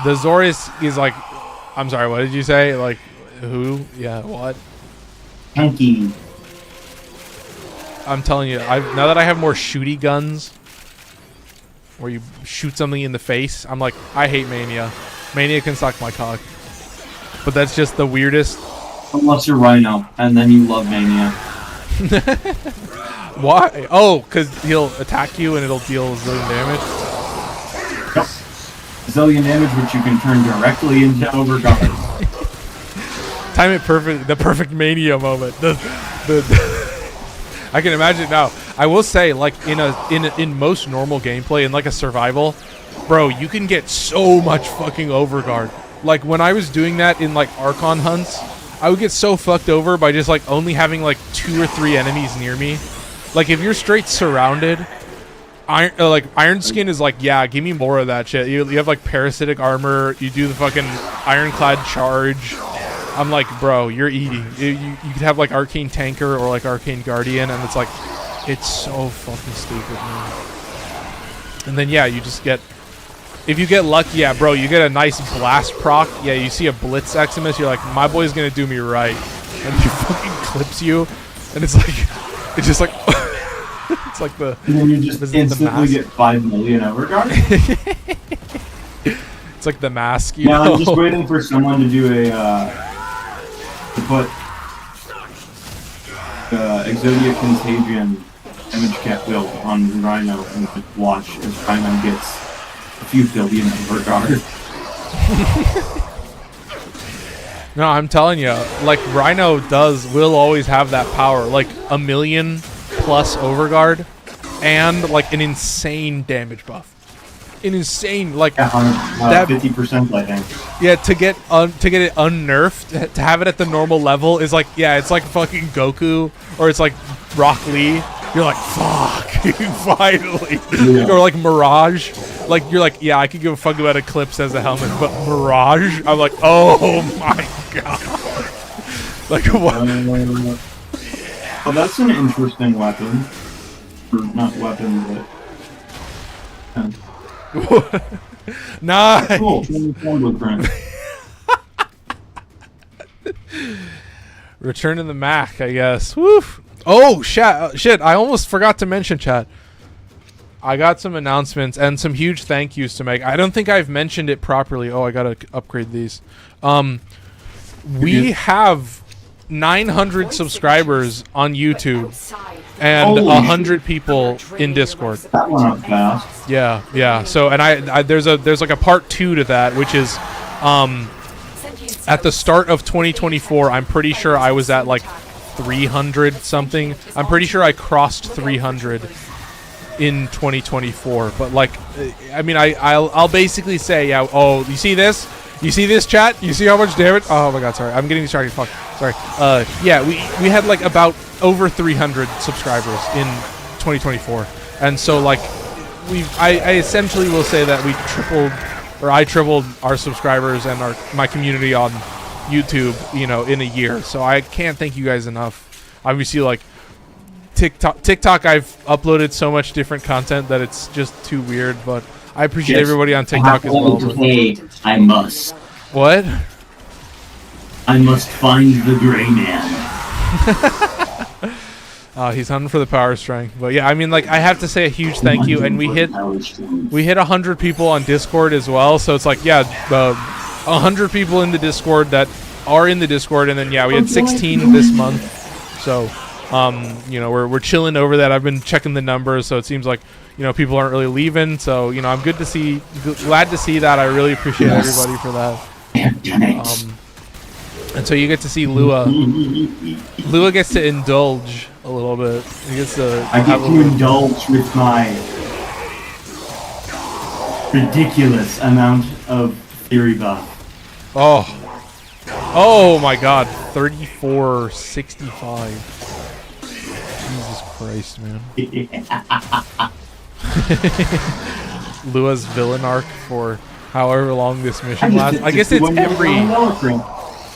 The Zorus is like, I'm sorry, what did you say? Like, who? Yeah, what? Tanky. I'm telling you, now that I have more shooty guns, where you shoot something in the face, I'm like, I hate Mania. Mania can suck my cock. But that's just the weirdest. Unless you're Rhino, and then you love Mania. Why? Oh, because he'll attack you and it'll deal a zillion damage? Yep. Zillion damage, which you can turn directly into Overguard. Time it perfect, the perfect Mania moment. I can imagine it now. I will say, like in most normal gameplay, in like a survival, bro, you can get so much fucking Overguard. Like when I was doing that in like Archon hunts, I would get so fucked over by just like only having like 2 or 3 enemies near me. Like if you're straight surrounded, Iron Skin is like, yeah, give me more of that shit. You have like parasitic armor. You do the fucking Ironclad charge. I'm like, bro, you're eating. You could have like Arcane Tanker or like Arcane Guardian, and it's like, it's so fucking stupid, man. And then yeah, you just get, if you get lucky, yeah, bro, you get a nice blast proc. Yeah, you see a Blitz Eximus, you're like, my boy's gonna do me right, and he fucking clips you, and it's like, it's just like, it's like the. And then you just instantly get 5 million Overguard. It's like the mask, you know? know? I'm just waiting for someone to do to put Exodia Contagion image cap build on Rhino and watch as Rhino gets a few billion Overguard. No, I'm telling you, like Rhino will always have that power, like 1 million plus Overguard, and like an insane damage buff. An insane, like that 50%, I think. Yeah, to get it unnerfed, to have it at the normal level is like, yeah, it's like fucking Goku, or it's like Rock Lee. You're like, fuck, finally. Yeah. Or like Mirage. Like, you're like, yeah, I could give a fuck about Eclipse as a helmet, but Mirage, I'm like, oh my god. Like, what? Well, that's an interesting weapon. Or not weapon, but... Nice. Cool. Return to the Mac, I guess. Woof. Oh, shit. I almost forgot to mention, chat. I got some announcements and some huge thank yous to make. I don't think I've mentioned it properly. Oh, I gotta upgrade these. We have 900 subscribers on YouTube. and Holy 100 people in Discord. That went up fast. Yeah. So, and I there's like a part 2 to that, which is, at the start of 2024, I'm pretty sure I was at like 300 something. I'm pretty sure I crossed 300 in 2024. But like, I mean, I'll basically say, yeah. Oh, you see this? You see this, chat? You see how much damage? Oh my God, sorry. I'm getting distracted. Fuck. Sorry. Yeah, we had like about over 300 subscribers in 2024, and so like I essentially will say that I tripled our subscribers and my community on YouTube, you know, in a year. So I can't thank you guys enough. Obviously, like TikTok, I've uploaded so much different content that it's just too weird, but I appreciate everybody on TikTok as well. Hey, I must. What? I must find the gray man. He's hunting for the power strength. But yeah, I mean, like, I have to say a huge thank you, and we hit 100 people on Discord as well. So it's like, yeah, 100 people in the Discord that are in the Discord, and then yeah, we had 16 this month. So you know, we're chilling over that. I've been checking the numbers, so it seems like, you know, people aren't really leaving. So, you know, I'm glad to see that. I really appreciate everybody for that. And so you get to see Lua. Lua gets to indulge a little bit. He gets to. I get to indulge with my ridiculous amount of theory buff. Oh my God, 3465. Jesus Christ, man. Lua's villain arc for however long this mission lasts. I guess it's every.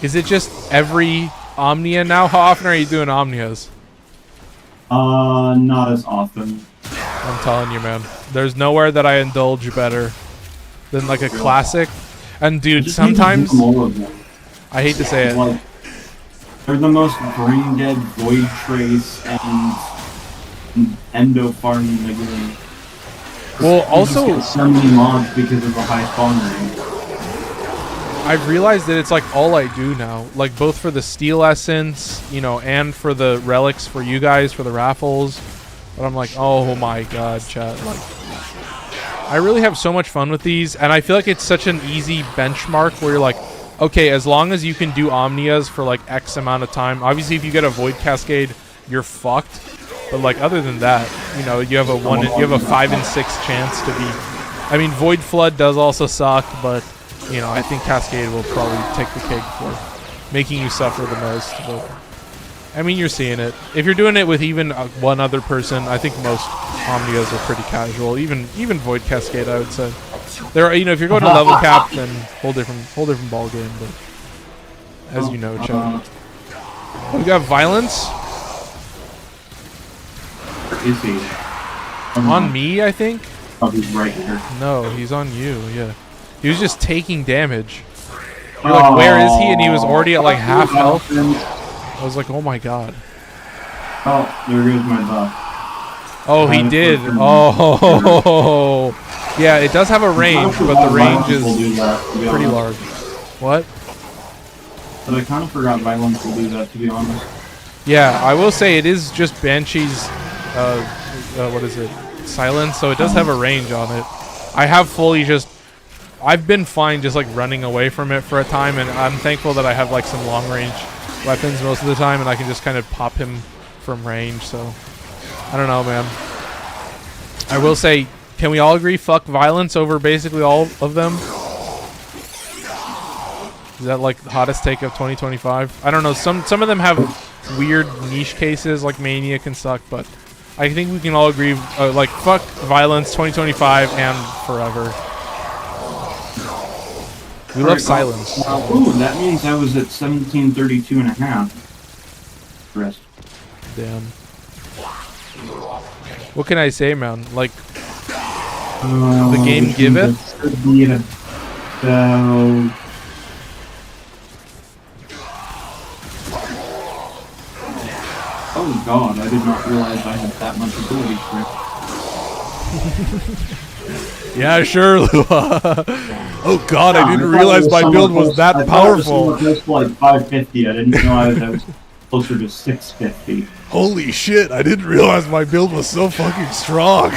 Is it just every Omnia now? How often are you doing Omnias? Not as often. I'm telling you, man. There's nowhere that I indulge better than like a classic. And dude, sometimes I hate to say it. Like, they're the most brain dead void trace and endo farm in the game. Well, also get so many mobs because of the high spawn rate. I've realized that it's like all I do now, like both for the steel essence, you know, and for the relics for you guys, for the raffles. But I'm like, oh my God, chat. Like, I really have so much fun with these, and I feel like it's such an easy benchmark where you're like, okay, as long as you can do Omnias for like X amount of time. Obviously, if you get a Void Cascade, you're fucked. But like other than that, you know, you have a 5 in 6 chance to be. I mean, Void Flood does also suck, but you know, I think Cascade will probably take the cake for making you suffer the most. But I mean, you're seeing it. If you're doing it with even one other person, I think most Omnias are pretty casual. Even Void Cascade, I would say. There are, you know, if you're going to level cap, then whole different ball game. But as you know, Chad, we got Violence. Where is he? On me, I think. Oh, he's right here. No, he's on you. Yeah. He was just taking damage. You're like, where is he? And he was already at like half health. I was like, oh my God. Oh, there goes my buff. Oh, he did. Oh, yeah. It does have a range, but the range is pretty large. What? But I kind of forgot Violence will do that, to be honest. Yeah, I will say it is just Banshee's. What is it? Silence. So it does have a range on it. I have fully just. I've been fine just like running away from it for a time, and I'm thankful that I have like some long range weapons most of the time, and I can just kind of pop him from range. So I don't know, man. I will say, can we all agree fuck Violence over basically all of them? Is that like the hottest take of 2025? I don't know. Some of them have weird niche cases, like Mania can suck, but I think we can all agree like fuck Violence 2025 and forever. We love Silence. Ooh, that means I was at 1732 and a half. Rest. Damn. What can I say, man? Like, the game give it? Should be at about... Oh God, I did not realize I had that much ability for it. Yeah, sure, Lua. Oh God, I didn't realize my build was that powerful. I was like 550. I didn't realize I was closer to 650. Holy shit, I didn't realize my build was so fucking strong.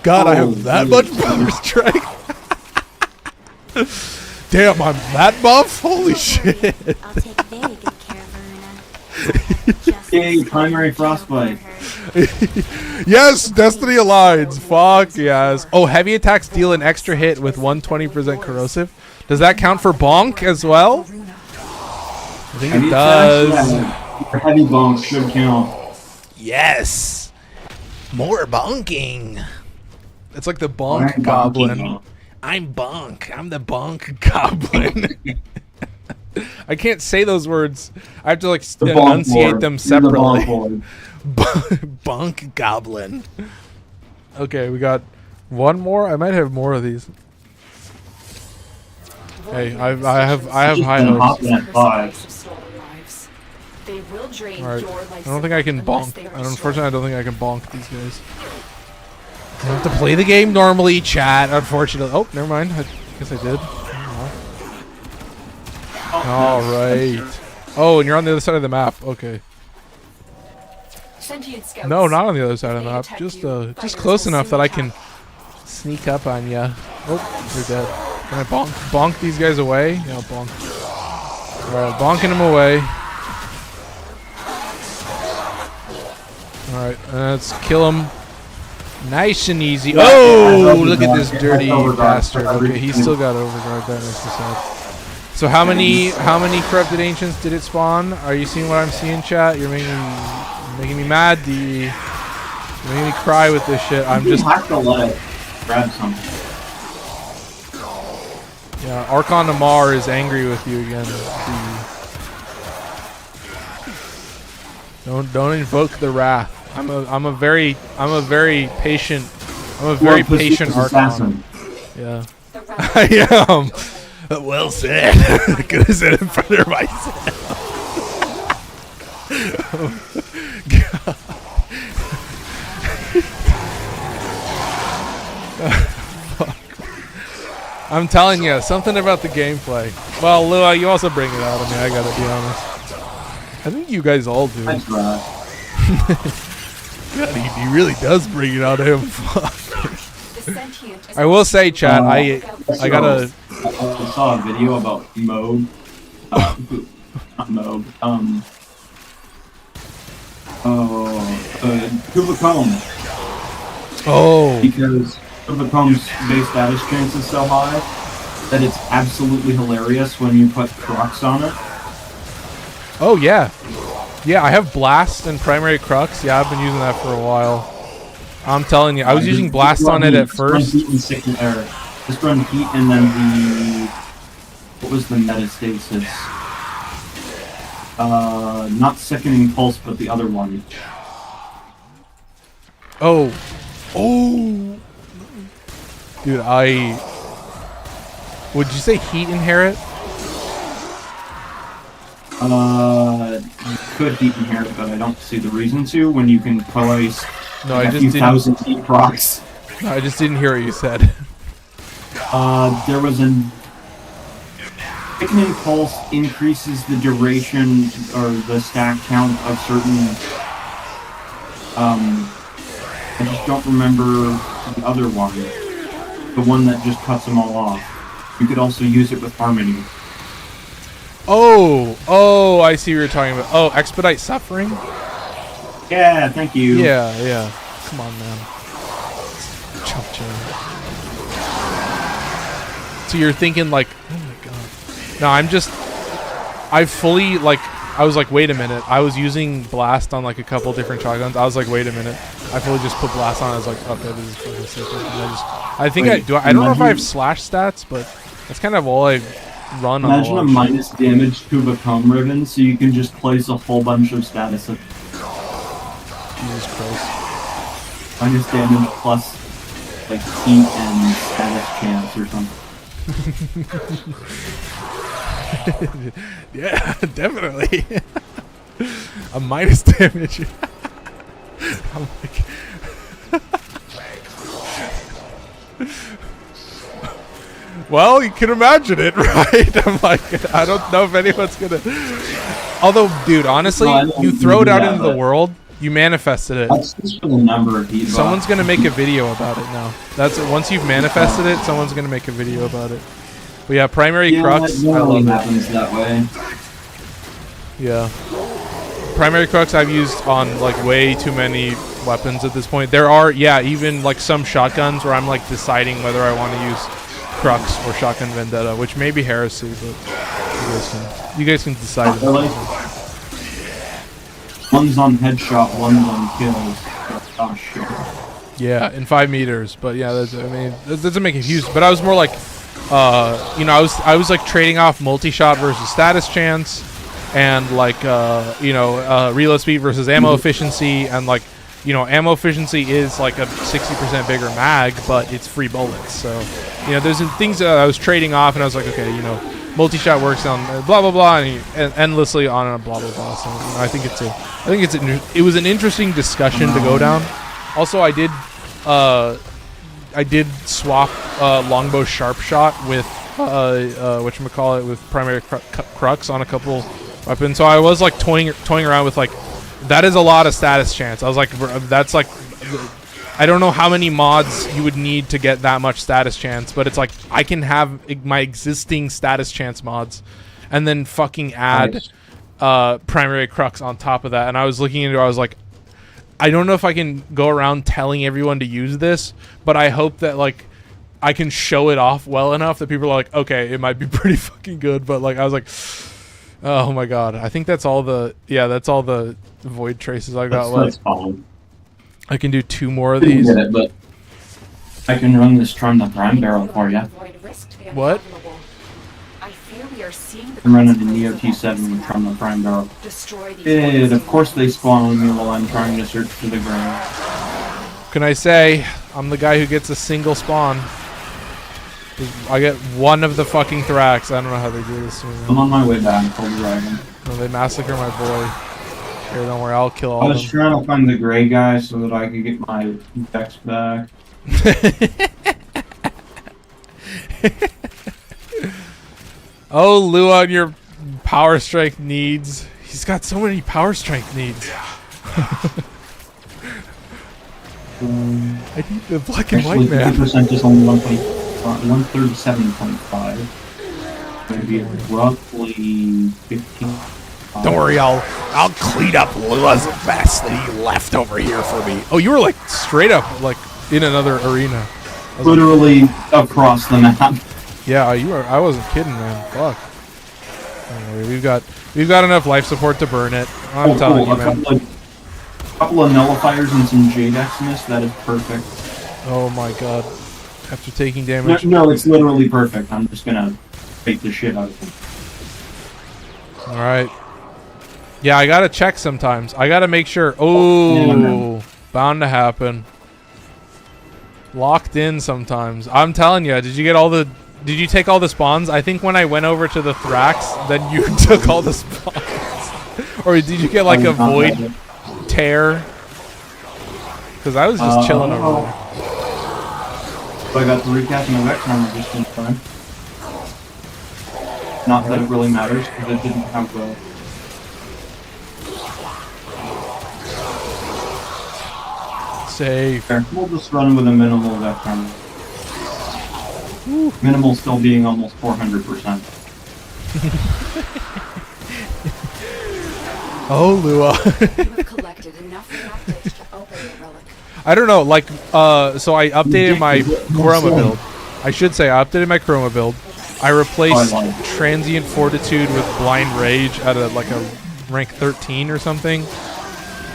God, I have that much power strike. Damn, I'm that buff? Holy shit. I'll take very good care of Verona. Yay, primary frostbite. Yes, Destiny Aligns. Fuck yes. Oh, heavy attacks deal an extra hit with 120% corrosive. Does that count for bonk as well? I think it does. Yeah, heavy bonk should count. Yes. More bonking. It's like the bonk I'm goblin. bonking. I'm bonk. I'm the bonk goblin. I can't say those words. I have to like The bonk enunciate lord. them You're the separately. bonk lord. Bonk goblin. Okay, we got one more. I might have more of these. Hey, I have high Just hop hopes. that 5. They will drain All right. your I life don't think I can unless bonk. they are Unfortunately, I don't think I can bonk these guys. I have to play the game normally, chat. Unfortunately. Oh, never mind. I guess I did. All right. Oh, and you're on the other side of the map. Okay. Sentient scouts. No, not on the other side of the They map. detect Just you. just Fighters close will enough soon that I can attack. sneak up on ya. Oh, you're dead. Can I bonk these guys away? Yeah, bonk. Alright, bonking them away. Alright, let's kill him. Nice and easy. Yeah, Oh, yeah, look at this yeah, dirty overguard. bastard. Okay, he's still got overguard. That makes me sad. So how many corrupted ancients did it spawn? Are you seeing what I'm seeing, chat? You're making me mad, D. You're making me cry with this shit. I'm You just have to let it grab something. yeah. Archon Amar is angry with you again. D. Don't invoke the wrath. I'm a very patient Pacific Archon. assassin. Yeah. I am. Well said. Could have said it in front of myself. God. Fuck. I'm telling you, something about the gameplay. Well, Lua, you also bring it out of me, I gotta be honest. I think you guys all do. Thanks, Brad. God, he really does bring it out of him. Fuck. The sentient is I will say, chat, I gotta... I saw a video about Moog. Not Moog. Kuba Comb. Oh. Because Kuba Comb's base status chance is so high that it's absolutely hilarious when you put Crux on it. Oh, yeah. Yeah, I have Blast and Primary Crux. Yeah, I've been using that for a while. I'm telling you, I was using Blast on it at first. Just run heat and then the... What was the metastasis? Not Sickening Pulse, but the other one. Oh. Oh. Dude, would you say Heat Inherit? You could heat inherit, but I don't see the reason to when you can place No, like I a just few didn't. thousand heat procs. No, I just didn't hear what you said. There was an Thickening Pulse increases the duration or the stack count of certain. I just don't remember the other one. The one that just cuts them all off. You could also use it with Harmony. Oh, I see what you're talking about. Oh, Expedite Suffering? Yeah, thank you. Yeah. Come on, man. Chump change. So you're thinking like, oh my god. No, I was like, wait a minute. I was using Blast on like a couple different shotguns. I was like, wait a minute. I fully just put Blast on. I was like, okay, this is fucking stupid. And I think I don't know if I have slash stats, but that's kind of all I run on. Imagine a minus damage to become Riven, so you can just place a whole bunch of status at Jesus Christ. minus damage plus like heat and status chance or something. Yeah, definitely. A minus damage. I'm like, well, you can imagine it, right? I'm like, I don't know if anyone's gonna Although, dude, honestly, No, I don't you throw it do out that, into the but- world, you manifested it. That's just for the number of heat. Someone's gonna make a video about it now. That's once you've manifested it, someone's gonna make a video about it. But yeah, primary crux. It I normally love it. happens that way. Yeah. Primary crux I've used on like way too many weapons at this point. There are, yeah, even like some shotguns where I'm like deciding whether I want to use crux or shotgun vendetta, which may be heresy, but you guys can decide. Really? One's on headshot, one's on kills. Oh shit. Yeah, in 5 meters. But yeah, that's, I mean, that doesn't make it huge. But I was more like, you know, I was like trading off multi-shot versus status chance, and like, you know, reload speed versus ammo efficiency, and like, you know, ammo efficiency is like a 60% bigger mag, but it's free bullets. So, you know, there's some things that I was trading off, and I was like, okay, you know, multi-shot works on blah blah blah, and endlessly on a blah blah blah. So, you know, I think it was an interesting discussion to go down. Also, I did swap longbow sharp shot with whatchamacallit, with primary crux on a couple weapons. So I was like toying around with like, that is a lot of status chance. I was like, that's like, I don't know how many mods you would need to get that much status chance, but it's like I can have my existing status chance mods and then fucking add primary crux on top of that. And I was looking into it, I was like, I don't know if I can go around telling everyone to use this, but I hope that like I can show it off well enough that people are like, okay, it might be pretty fucking good. But like, I was like, oh my god, I think that's all the void traces I got left. I can do 2 more of these. Get it, but I can run this Strun the prime barrel for you. What? I fear we are seeing the I'm running the Neo T7 with Strun the prime barrel. destroy these And of course they spawn on me while I'm trying to search for the ground. Can I say I'm the guy who gets a single spawn? I get 1 of the fucking Thrax. I don't know how they do this to me, man. I'm on my way back, Cold Dragon. No, they massacre my boy. Here, don't worry, I'll kill I all of was them. trying to find the gray guy so that I could get my dex back. Oh, Lua and your power strength needs. He's got so many power strength needs. I need the black and Actually, white man. 50% is only 137.5. Maybe roughly 15. Don't worry, I'll clean up Lua's mess that he left over here for me. Oh, you were like straight up like in another arena. I was Literally across the map. like, yeah, you were. I wasn't kidding, man. Fuck. Anyway, we've got enough life support to burn it. I'm telling you, man. A couple of nullifiers and some Jade Xmas, that is perfect. Oh my god. After taking damage. No, it's literally perfect. I'm just gonna fake the shit out of him. Alright. Yeah, I gotta check sometimes. I gotta make sure. Oh, bound to happen. Locked in sometimes. I'm telling you, did you take all the spawns? I think when I went over to the Thrax, then you took all the spawns. Or did you get like a void tear? Because I was just chilling over there. So I got the recast and the Vex armor just in time. Not that it really matters, because it didn't have the... Safe. Fair. We'll just run with a minimal Vex armor. Minimal still being almost 400%. Oh, Lua. You have collected enough tactics to open the relic. I don't know, like, so I updated my Chroma build. I should say, I updated my Chroma build. I replaced Transient Fortitude with Blind Rage at a rank 13 or something.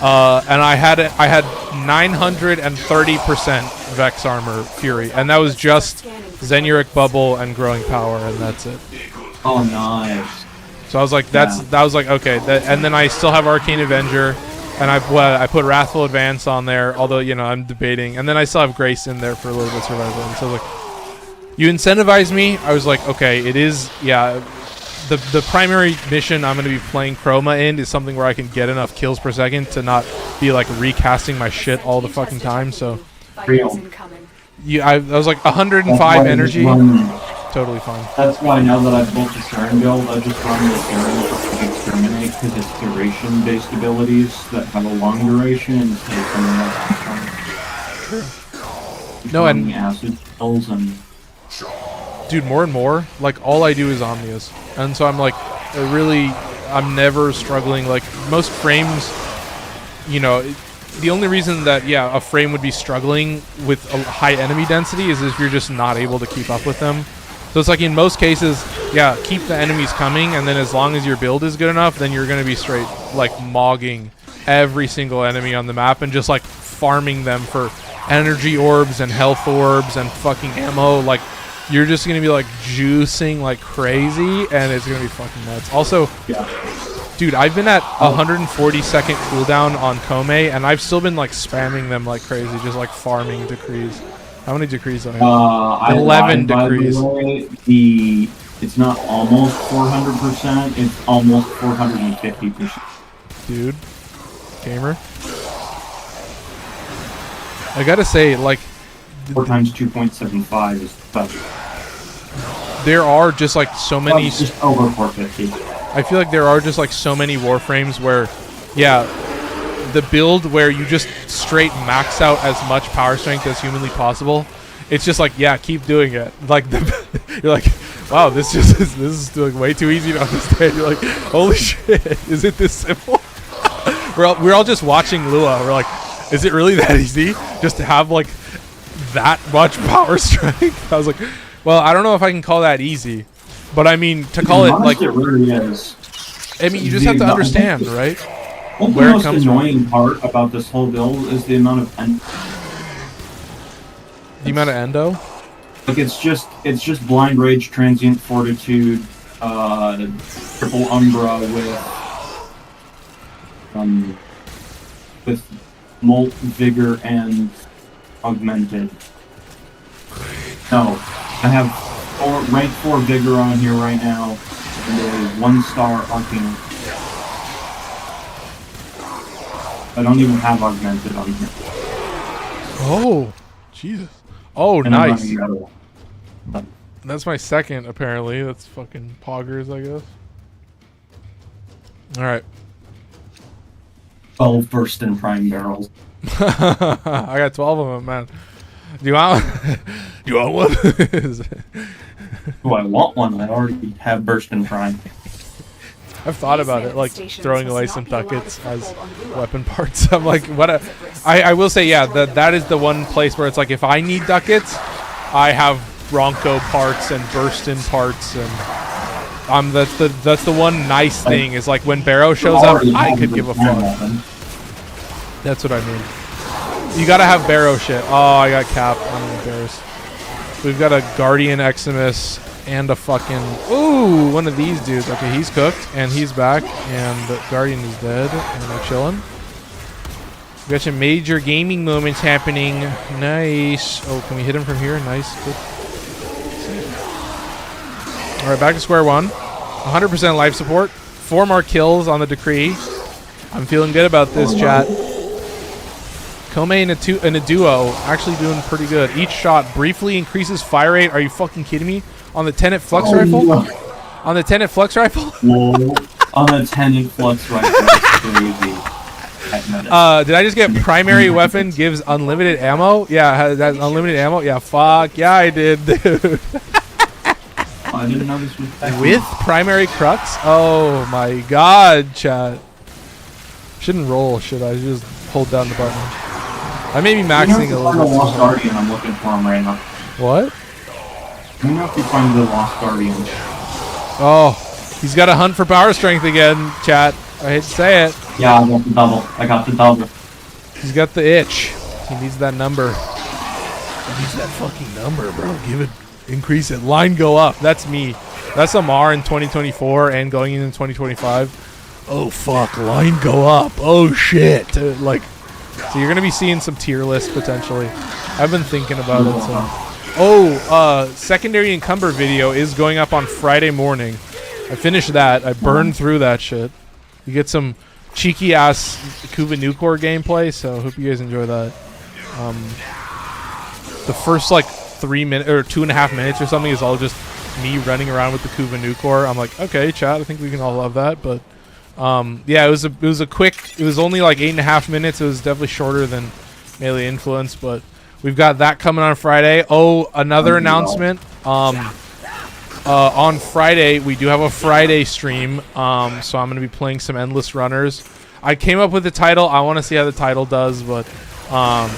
And I had 930% Vex Armor Fury, and that was just Zenuric Bubble and Growing Power, and that's it. Oh, nice. So I was like, okay. And then I still have Arcane Avenger, and I put Wrathful Advance on there, although, you know, I'm debating. And then I still have Grace in there for a little bit of survival. And so I was like, you incentivized me. I was like, okay, it is, yeah. The primary mission I'm going to be playing Chroma in is something where I can get enough kills per second to not be like recasting my shit all the fucking time. So I was like 105 energy, totally fine. That's why now that I've built a Stern build, I just run the Stern terminate because it's duration-based abilities that have a long duration instead of something like No, and acid pills and dude, more and more, like all I do is Omnias, and so I'm like, I'm never struggling. Like most frames, you know, the only reason that a frame would be struggling with a high enemy density is if you're just not able to keep up with them. So it's like in most cases, keep the enemies coming, and then as long as your build is good enough, then you're gonna be straight like mogging every single enemy on the map and just like farming them for energy orbs and health orbs and fucking ammo. Like you're just gonna be like juicing like crazy, and it's gonna be fucking nuts. Also, dude, I've been at 140-second cooldown on Kome, and I've still been like spamming them like crazy, just like farming decrees. How many decrees do I have? 11 decrees. It's not almost 400%, it's almost 450%. Dude, gamer. I gotta say, like, 4 times 2.75 is tough. There are just like so many. It's just over 450. I feel like there are just like so many Warframes where, the build where you just straight max out as much power strength as humanly possible. It's just like, keep doing it. Like you're like, wow, this is like way too easy to understand. You're like, holy shit, is it this simple? we're all just watching Lua. We're like, is it really that easy just to have like that much power strength? I was like, well, I don't know if I can call that easy, but I mean to call it like, it really is. I mean, you just have to understand, right? The most annoying part about this whole build is the amount of endo. Like it's just blind rage, transient fortitude, triple umbra with molt, vigor, and augmented. No, I have rank 4 vigor on here right now, and a 1-star arcane. I don't even have augmented on here. Oh, Jesus. Oh, And nice. But That's my second, apparently. That's fucking poggers, I guess. Alright. 12 burst and prime barrels. I got 12 of them, man. Do you want one? Do I want one? I already have burst and prime. I've thought about it, like throwing away some ducats as weapon parts. I'm like, what? I will say, that is the one place where it's like, if I need ducats, I have Bronco parts and Burstin parts, and that's the one nice thing is like when Barrow shows up, I could give a fuck. That's what I mean. You gotta have Barrow shit. Oh, I got Cap. I'm embarrassed. We've got a Guardian Eximus and a fucking... Ooh, one of these dudes. Okay, he's cooked, and he's back, and the Guardian is dead, and we're chilling. We got some major gaming moments happening. Nice. Oh, can we hit him from here? Nice. Good. Alright, back to square one. 100% life support. 4 more kills on the decree. I'm feeling good about this, chat. Kome in a duo, actually doing pretty good. Each shot briefly increases fire rate. Are you fucking kidding me? On the Tenet Flux Rifle? No. On the Tenet Flux Rifle? Whoa. On the Tenet Flux Rifle. That's crazy. Did I just get primary weapon gives unlimited ammo? Yeah, has unlimited ammo? Yeah, fuck. Yeah, I did, dude. I didn't know this was With primary crux? Oh my god, chat. Shouldn't roll, should I? Just hold down the button. I may be maxing a little bit. Lost Guardian, I'm looking for him right now. What? Let me know if you find the Lost Guardian. Oh, he's got to hunt for power strength again, chat. I hate to say it. Yeah, I got the double. I got the double. He's got the itch. He needs that number. He needs that fucking number, bro. Give it. Increase it. Line go up. That's me. That's Amar in 2024 and going into 2025. Oh, fuck. Line go up. Oh, shit. So you're going to be seeing some tier lists potentially. I've been thinking about it. So. Oh, secondary encumber video is going up on Friday morning. I finished that. I burned through that shit. You get some cheeky ass Kuva Nukor gameplay, so hope you guys enjoy that. The first 3 minutes or 2.5 minutes or something is all just me running around with the Kuva Nukor. I'm like, okay, chat, I think we can all love that, but Yeah, it was a quick. It was only like 8.5 minutes. It was definitely shorter than Melee Influence, but we've got that coming on Friday. Oh, another announcement. On Friday we do have a Friday stream. So I'm gonna be playing some Endless Runners. I came up with the title. I want to see how the title does, but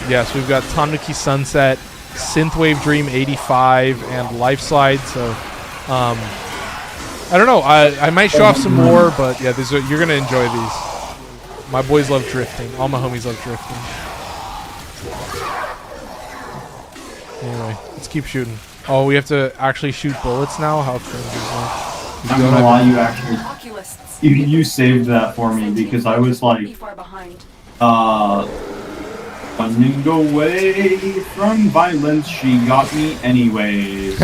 yes, we've got Tanuki Sunset, Synthwave Dream 85, and Life Slide. So I don't know. I might show off some more, but yeah, you're gonna enjoy these. My boys love drifting. All my homies love drifting. Anyway, let's keep shooting. Oh, we have to actually shoot bullets now? How cringe is that? I'm gonna lie, you actually you saved that for me because I was like running away from violence, she got me anyways.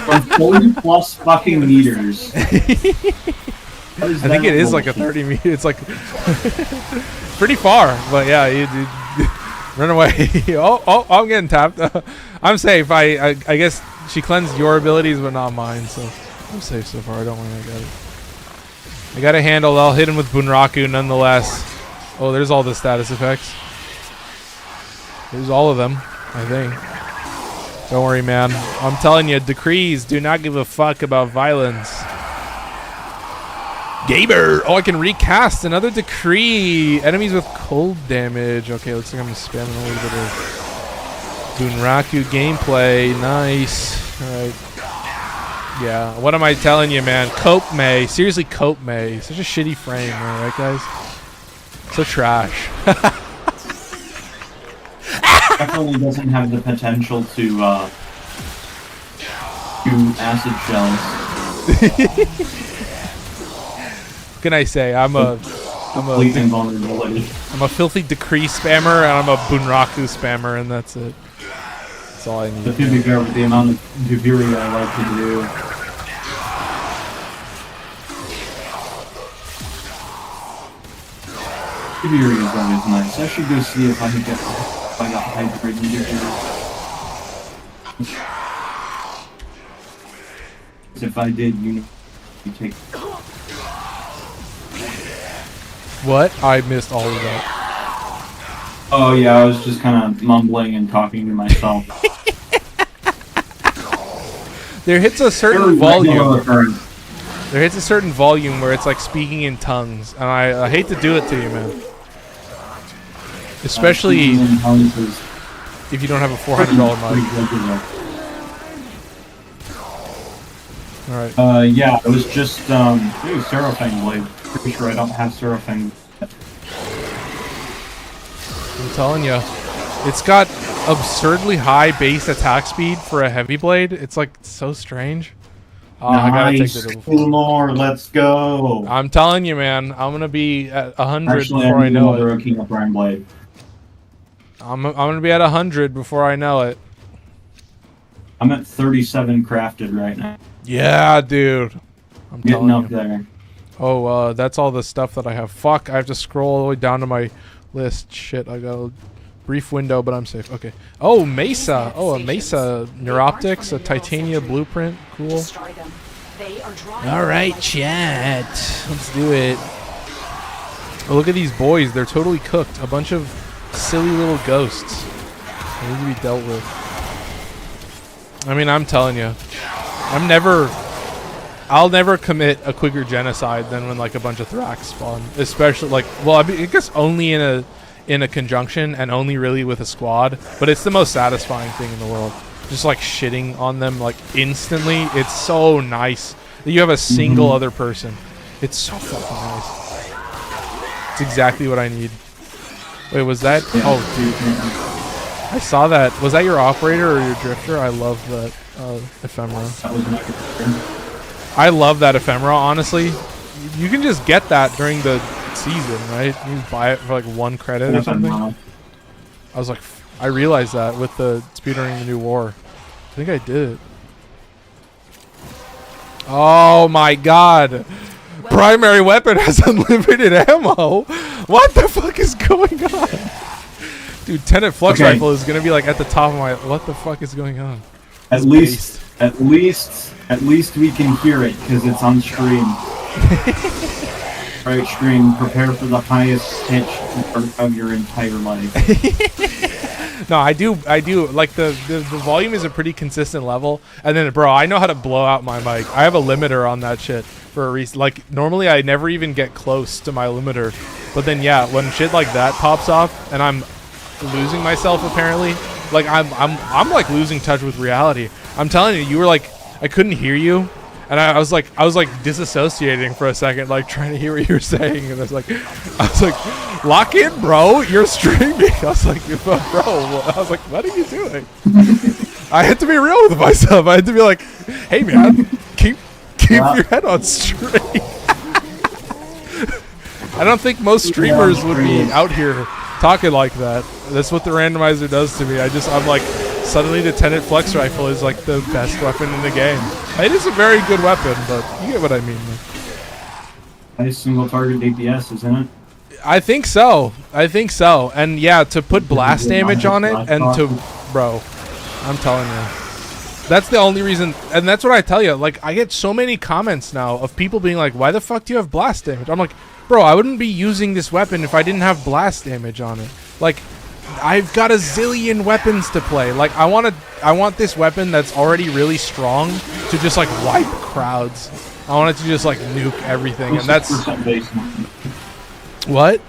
From 40 plus fucking meters. I think it is like a 30 meter. It's like pretty far, but yeah, you run away. oh, I'm getting tapped. I'm safe. I guess she cleansed your abilities, but not mine, so I'm safe so far. Don't worry, I got it. I got a handle. I'll hit him with Bunraku nonetheless. Oh, there's all the status effects. There's all of them, I think. Don't worry, man. I'm telling you, decrees do not give a fuck about violence. Gamer! Oh, I can recast another decree. Enemies with cold damage. Okay, looks like I'm spamming a little bit of Bunraku gameplay. Nice. Alright. Yeah, what am I telling you, man? Cope May. Seriously, Cope May. Such a shitty frame, right, guys? So trash. Definitely doesn't have the potential to acid shells. What can I say? I'm a filthy decree spammer, and I'm a Bunraku spammer, and that's it. That's all I need. But to be fair, with the amount of Duviri I like to do. Duviri is always nice. I should go see if I can get if I got hybrid Duviri. If I did, you take. What? I missed all of that. Oh yeah, I was just kind of mumbling and talking to myself. There hits a certain volume. There hits a certain volume where it's like speaking in tongues, and I hate to do it to you, man. Especially if you don't have a $400 mic. Alright. Yeah, it was just, Seraphim Blade. Pretty sure I don't have Seraphim. I'm telling you. It's got absurdly high base attack speed for a heavy blade. It's like so strange. I gotta take the two more, let's go. I'm telling you, man. I'm gonna be at 100 before I know it. King of Iron Blade. I'm gonna be at 100 before I know it. I'm at 37 crafted right now. Yeah, dude. I'm getting telling up you. there. Oh, that's all the stuff that I have. Fuck, I have to scroll all the way down to my list. Shit, I got a brief window, but I'm safe. Okay. Oh, Mesa. Oh, a Mesa Neuroptics, a Titania blueprint. Cool. Alright, chat. Let's do it. Oh, look at these boys. They're totally cooked. A bunch of silly little ghosts. They need to be dealt with. I mean, I'm telling you. I'll never commit a quicker genocide than when like a bunch of Thrax spawn. Especially like, well, I mean, I guess only in a conjunction and only really with a squad. But it's the most satisfying thing in the world. Just like shitting on them like instantly. It's so nice that you have a single other person. It's so fucking nice. It's exactly what I need. Wait, was that? Yeah. Oh, dude. I saw that. Was that your operator or your drifter? I love that ephemera. That was my drifter. I love that ephemera, honestly. You can just get that during the season, right? You can buy it for like 1 credit or something. I was like, I realized that with the speedrunning the new war. I think I did it. Oh my god. Primary weapon has unlimited ammo. What the fuck is going on? Dude, Tenet Flux Rifle is gonna be like at the top of my... What the fuck is going on? At least we can hear it because it's on stream. Alright, Stream, prepare for the highest pitch of your entire life. No, I do. Like, the volume is a pretty consistent level. And then, bro, I know how to blow out my mic. I have a limiter on that shit for a reason. Like, normally I never even get close to my limiter. But then, yeah, when shit like that pops off and I'm losing myself, apparently, like, I'm like losing touch with reality. I'm telling you, you were like, I couldn't hear you. And I was like disassociating for a second, like trying to hear what you were saying, and I was like, lock in, bro, you're streaming. I was like, bro, I was like, what are you doing? I had to be real with myself. I had to be like, hey man, keep your head on straight. I don't think most streamers would be out here talking like that. That's what the randomizer does to me. I'm like, suddenly the Tenet Flex Rifle is like the best weapon in the game. It is a very good weapon, but you get what I mean. Nice single target DPS, isn't it? I think so. And yeah, to put blast damage on it and to, bro, I'm telling you. That's the only reason, and that's what I tell you. Like, I get so many comments now of people being like, why the fuck do you have blast damage? I'm like, bro, I wouldn't be using this weapon if I didn't have blast damage on it. Like, I've got a zillion weapons to play. Like, I want this weapon that's already really strong to just like wipe crowds. I want it to just like nuke everything, and that's what?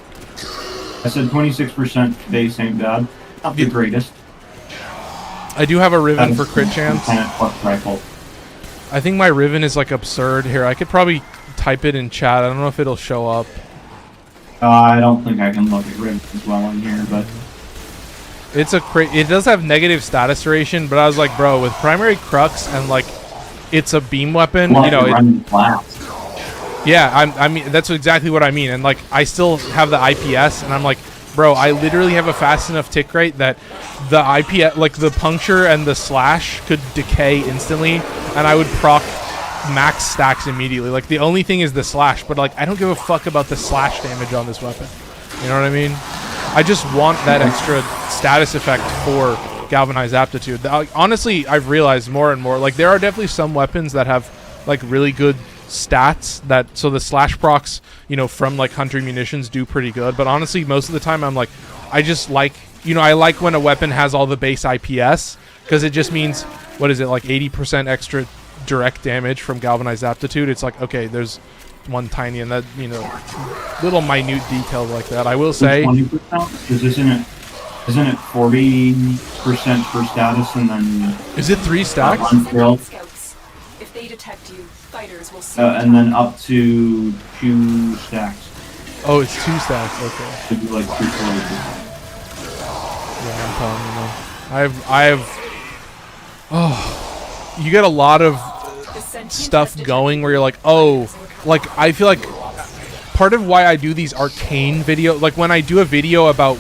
I said 26% base ain't bad. Not the greatest. I do have a Riven for crit chance. Rifle. I think my Riven is like absurd. Here, I could probably type it in chat. I don't know if it'll show up. I don't think I can look at Riven as well in here, but it's it does have negative status duration, but I was like, bro, with primary crux and like it's a beam weapon, you know. Yeah, I mean that's exactly what I mean, and like I still have the IPS, and I'm like, bro, I literally have a fast enough tick rate that the IPS, like the puncture and the slash, could decay instantly, and I would proc max stacks immediately. Like the only thing is the slash, but like I don't give a fuck about the slash damage on this weapon. You know what I mean? I just want that extra status effect for galvanized aptitude. Honestly, I've realized more and more, like there are definitely some weapons that have like really good stats, that so the slash procs, you know, from like Hunter munitions do pretty good, but honestly most of the time I'm like, I just like, you know, I like when a weapon has all the base IPS, because it just means, what is it, like 80% extra direct damage from galvanized aptitude. It's like, okay, there's one tiny, and that, you know, little minute details like that. I will say 20%, because isn't it 40% for status, and then is it 3 stacks? Scouts. If they detect you, fighters will see and then up to 2 stacks. Oh, it's 2 stacks. Okay. Should be like 340%. Yeah, I'm telling you, man. I have. Oh, you get a lot of stuff going where you're like, oh, like I feel like part of why I do these arcane video, like when I do a video about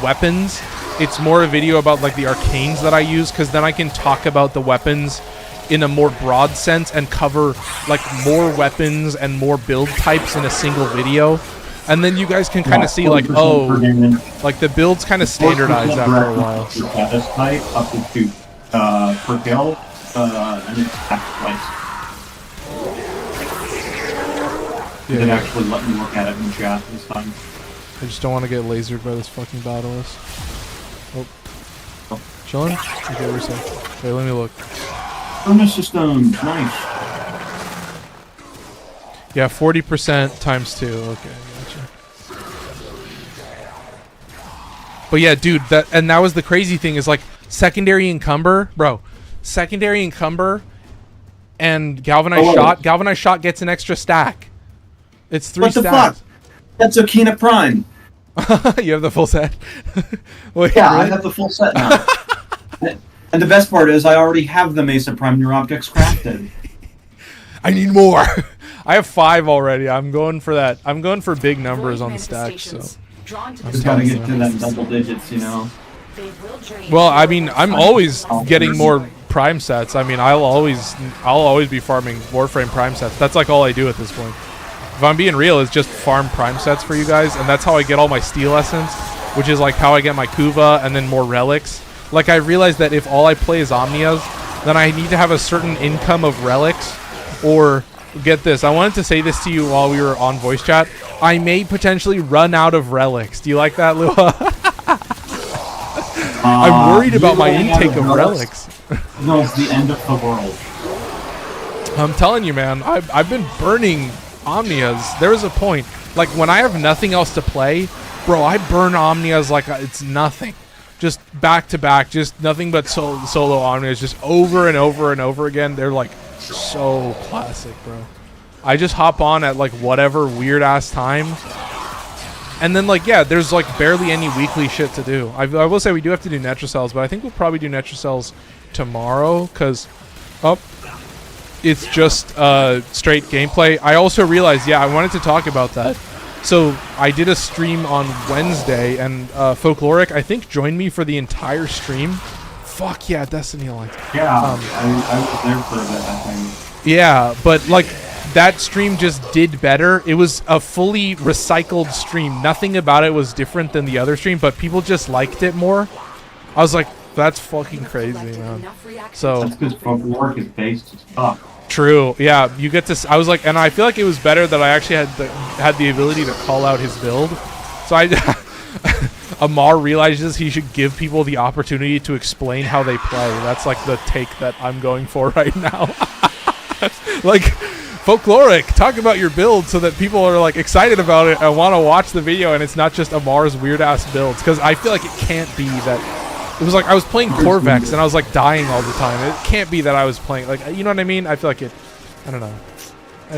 weapons, it's more a video about like the arcanes that I use, because then I can talk about the weapons in a more broad sense and cover like more weapons and more build types in a single video, and then you guys can kind of see like, oh, like the builds kind of standardized after a while. Status type up to 2 per kill, and it's attack twice. Yeah. They actually let me look at it in chat this time. I just don't want to get lasered by this fucking Battleless. Oh. Chillin'? Okay, where's that? Wait, let me look. Furnace system, nice. Yeah, 40% times 2. Okay, gotcha. But yeah, dude, that was the crazy thing, is like secondary encumber, bro. Secondary encumber and galvanized shot. Galvanized shot gets an extra stack. It's 3 stacks. What the fuck? That's Okina Prime. You have the full set? Wait, yeah, really? I have the full set now. And the best part is I already have the Mesa Prime Neuroptics crafted. I need more. I have 5 already. I'm going for that. I'm going for big numbers on the stack. So just gotta get to them double digits, you know. Well, I mean, I'm always getting more prime sets. I mean, I'll always be farming Warframe prime sets. That's like all I do at this point. If I'm being real, is just farm prime sets for you guys, and that's how I get all my steel essence, which is like how I get my Kuva and then more relics. Like, I realized that if all I play is Omnias, then I need to have a certain income of relics, or get this. I wanted to say this to you while we were on voice chat. I may potentially run out of relics. Do you like that, Lua? I'm worried about my intake of relics. No, it's the end of the world. I'm telling you, man. I've been burning Omnias. There was a point, like when I have nothing else to play, bro, I burn Omnias like it's nothing. Just back to back, just nothing but solo Omnias, just over and over and over again. They're like so classic, bro. I just hop on at like whatever weird ass time, and then like yeah, there's like barely any weekly shit to do. I will say we do have to do Netrocells, but I think we'll probably do Netrocells tomorrow because it's just straight gameplay. I also realized, yeah, I wanted to talk about that. So I did a stream on Wednesday, and Folkloric, I think, joined me for the entire stream. Fuck yeah, Destiny Alliance. Yeah, I was there for that, I think. Yeah, but like that stream just did better. It was a fully recycled stream. Nothing about it was different than the other stream, but people just liked it more. I was like, that's fucking crazy, man. So that's because Folkloric is based as fuck. True. Yeah, you get to. I was like, and I feel like it was better that I actually had the ability to call out his build. So Amar realizes he should give people the opportunity to explain how they play. That's like the take that I'm going for right now. Like, Folkloric, talk about your build so that people are like excited about it and want to watch the video, and it's not just Amar's weird ass builds. Because I feel like it can't be that. It was like I was playing Corvex and I was like dying all the time. It can't be that I was playing like, you know what I mean? I feel like it. I don't know.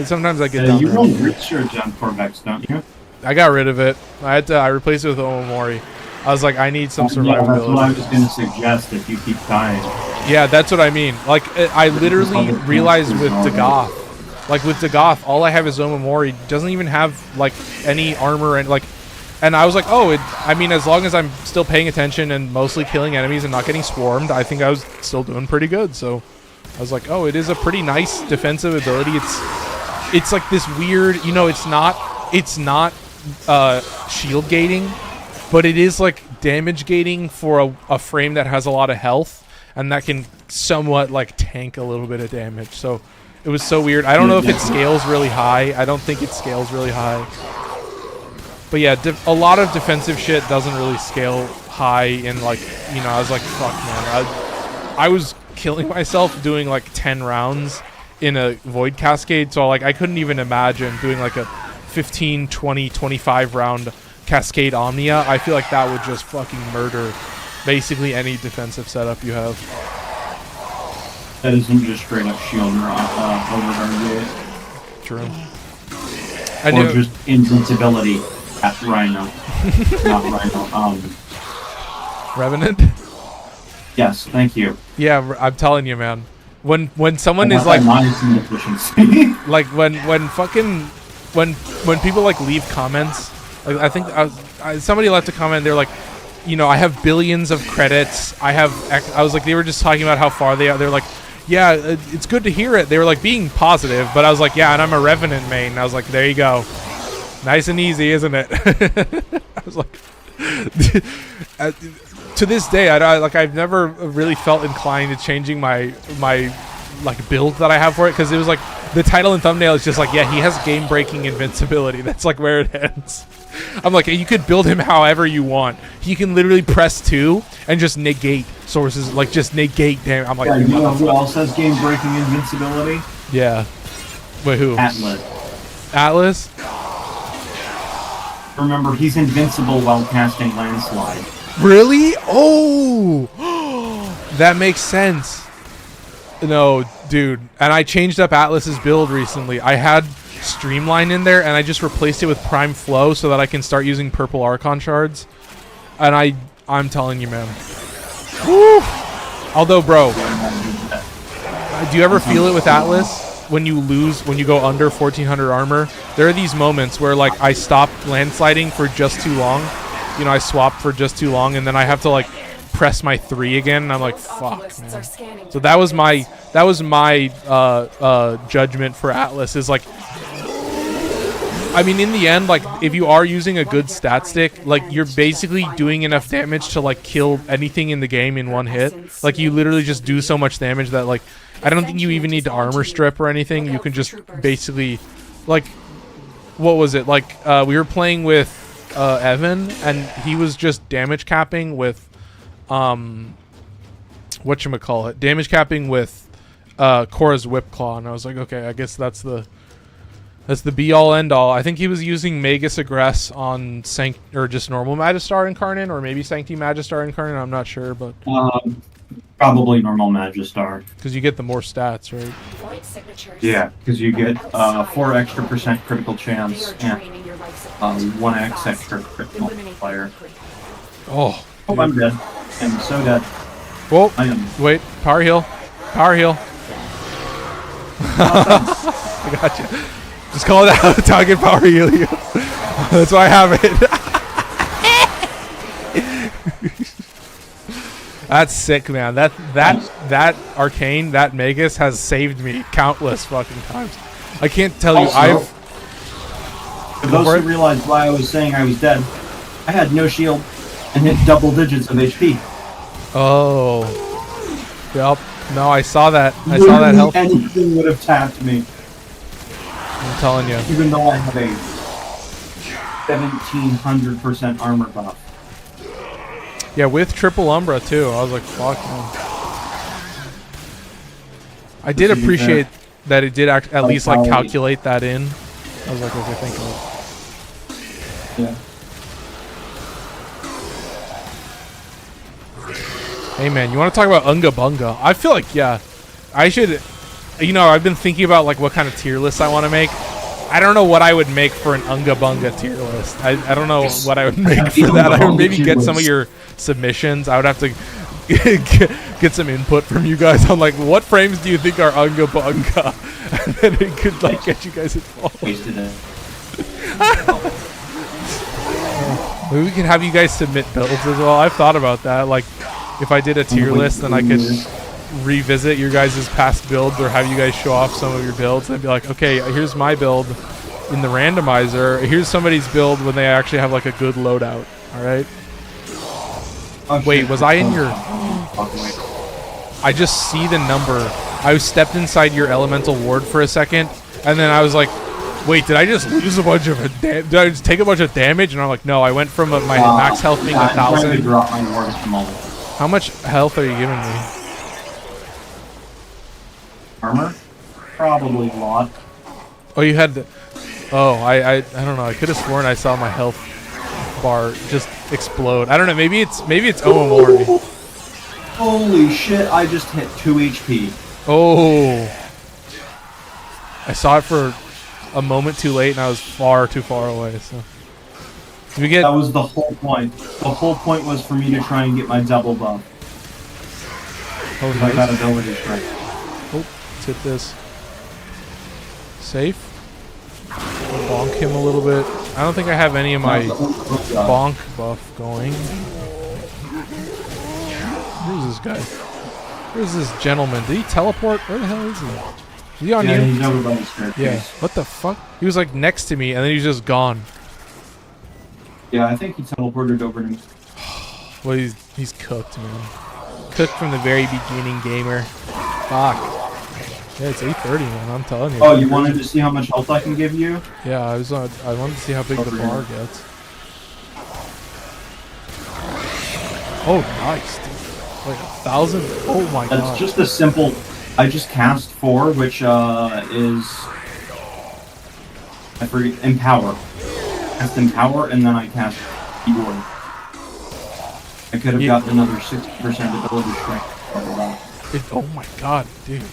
Sometimes I get down you there. don't research on Corvex, don't you? I got rid of it. I replaced it with Omamori. I was like, I need some survivability. Yeah, that's what I was going to suggest if you keep dying. Yeah, that's what I mean. Like, I literally realized with Dagoth, like with Dagoth, all I have is Omamori. Doesn't even have like any armor and like. And I was like, oh, I mean, as long as I'm still paying attention and mostly killing enemies and not getting swarmed, I think I was still doing pretty good. So I was like, oh, it is a pretty nice defensive ability. It's like this weird, you know, it's not shield gating, but it is like damage gating for a frame that has a lot of health, and that can somewhat like tank a little bit of damage. So it was so weird. I don't know if it scales really high. I don't think it scales really high. But yeah, a lot of defensive shit doesn't really scale high in like, you know, I was like, fuck, man. I was killing myself doing like 10 rounds in a Void Cascade, so like I couldn't even imagine doing like a 15, 20, 25 round Cascade Omnia. I feel like that would just fucking murder basically any defensive setup you have. That isn't just straight up shield or overguard. True. Or just invincibility. At Rhino. Not Rhino. Revenant? Yes, thank you. Yeah, I'm telling you, man. When someone is like like when people like leave comments, like I think somebody left a comment, they're like, you know, I have billions of credits. I was like, they were just talking about how far they are. They're like, yeah, it's good to hear it. They were like being positive, but I was like, yeah, and I'm a Revenant main. I was like, there you go. Nice and easy, isn't it? I was like, to this day, I've never really felt inclined to changing my like build that I have for it, because it was like the title and thumbnail is just like, yeah, he has game-breaking invincibility. That's like where it ends. I'm like, you could build him however you want. He can literally press 2 and just negate sources, like just negate damage. I'm like, yeah, you know who else has game-breaking invincibility? Yeah. Wait, who? Atlas. Atlas? Remember, he's invincible while casting Landslide. Really? Oh! That makes sense. No, dude. And I changed up Atlas's build recently. I had Streamline in there, and I just replaced it with Prime Flow so that I can start using purple Archon shards. And I'm telling you, man. Woo! Although, bro, do you ever feel it with Atlas? When you go under 1400 armor, there are these moments where like I stop landsliding for just too long. You know, I swap for just too long, and then I have to like press my 3 again, and I'm like, fuck, man. So that was my judgment for Atlas, is like I mean, in the end, like, if you are using a good stat stick, like, you're basically doing enough damage to, like, kill anything in the game in one hit. Like, you literally just do so much damage that, like, I don't think you even need to armor strip or anything. You can just basically, like, what was it? Like, we were playing with Evan, and he was just damage capping with, whatchamacallit, damage capping with Korra's Whip Claw, and I was like, okay, I guess that's the be-all, end-all. I think he was using Magus Aggress on or just normal Magistar Incarnate, or maybe Sancti Magistar Incarnate, I'm not sure, but... Probably normal Magistar. Because you get the more stats, right? Yeah, because you get 4 extra % critical chance and 1x extra critical multiplier. Oh, I'm dead. I'm so dead. Whoa, wait, power heal. Power heal. I got you. Just call it out, target power heal you. That's why I have it. That's sick, man. That arcane, that Magus has saved me countless fucking times. I can't tell you. For those who realized why I was saying I was dead, I had no shield and hit double digits of HP. Oh. Yep. No, I saw that. I saw that health. Anything would have tapped me. I'm telling you. Even though I have a 1700% armor buff. Yeah, with triple Umbra too. I was like, fuck man. I did appreciate that it did at least like calculate that in. I was like, okay, thank you. Yeah. Hey man, you want to talk about Unga Bunga? I feel like, yeah, I should, you know, I've been thinking about like what kind of tier list I want to make. I don't know what I would make for an Unga Bunga tier list. I don't know what I would make for that. I would maybe get some of your submissions. I would have to get some input from you guys on like what frames do you think are Unga Bunga, and then it could like get you guys involved. Maybe we can have you guys submit builds as well. I've thought about that. Like, if I did a tier list, then I could revisit your guys' past builds or have you guys show off some of your builds. I'd be like, okay, here's my build in the randomizer. Here's somebody's build when they actually have like a good loadout. All right. Wait, was I in your... I just see the number. I stepped inside your elemental ward for a second, and then I was like, wait, did I just lose a bunch of... did I just take a bunch of damage? And I'm like, no, I went from my max health being 1,000. How much health are you giving me? Armor? Probably a lot. Oh, you had the... Oh, I don't know. I could have sworn I saw my health bar just explode. I don't know. Maybe it's Omamori. Holy shit, I just hit 2 HP. Oh. I saw it for a moment too late, and I was far too far away, so... Did we get... That was the whole point. The whole point was for me to try and get my double buff. Oh, nice. nice. That ability strike. Oh, let's hit this. Safe. We'll bonk him a little bit. I don't think I have any of my bonk buff going. Who's this guy? Where's this gentleman? Did he teleport? Where the hell is he? Is he on you? Yeah, he's over by the staircase. Yeah. What the fuck? He was like next to me and then he's just gone. Yeah, I think he teleported over to me. Well, he's cooked, man. Cooked from the very beginning, gamer. Fuck. Yeah, it's 8:30, man. I'm telling you. Oh, you wanted to see how much health I can give you? Yeah, I wanted to see how big the bar gets. Oh, nice, dude. Like 1,000. Oh my god. That's just a simple. I just cast 4, which is I forget Empower. Cast Empower, and then I cast Keyboard. I could have gotten another 60% ability strength. Oh my god, dude.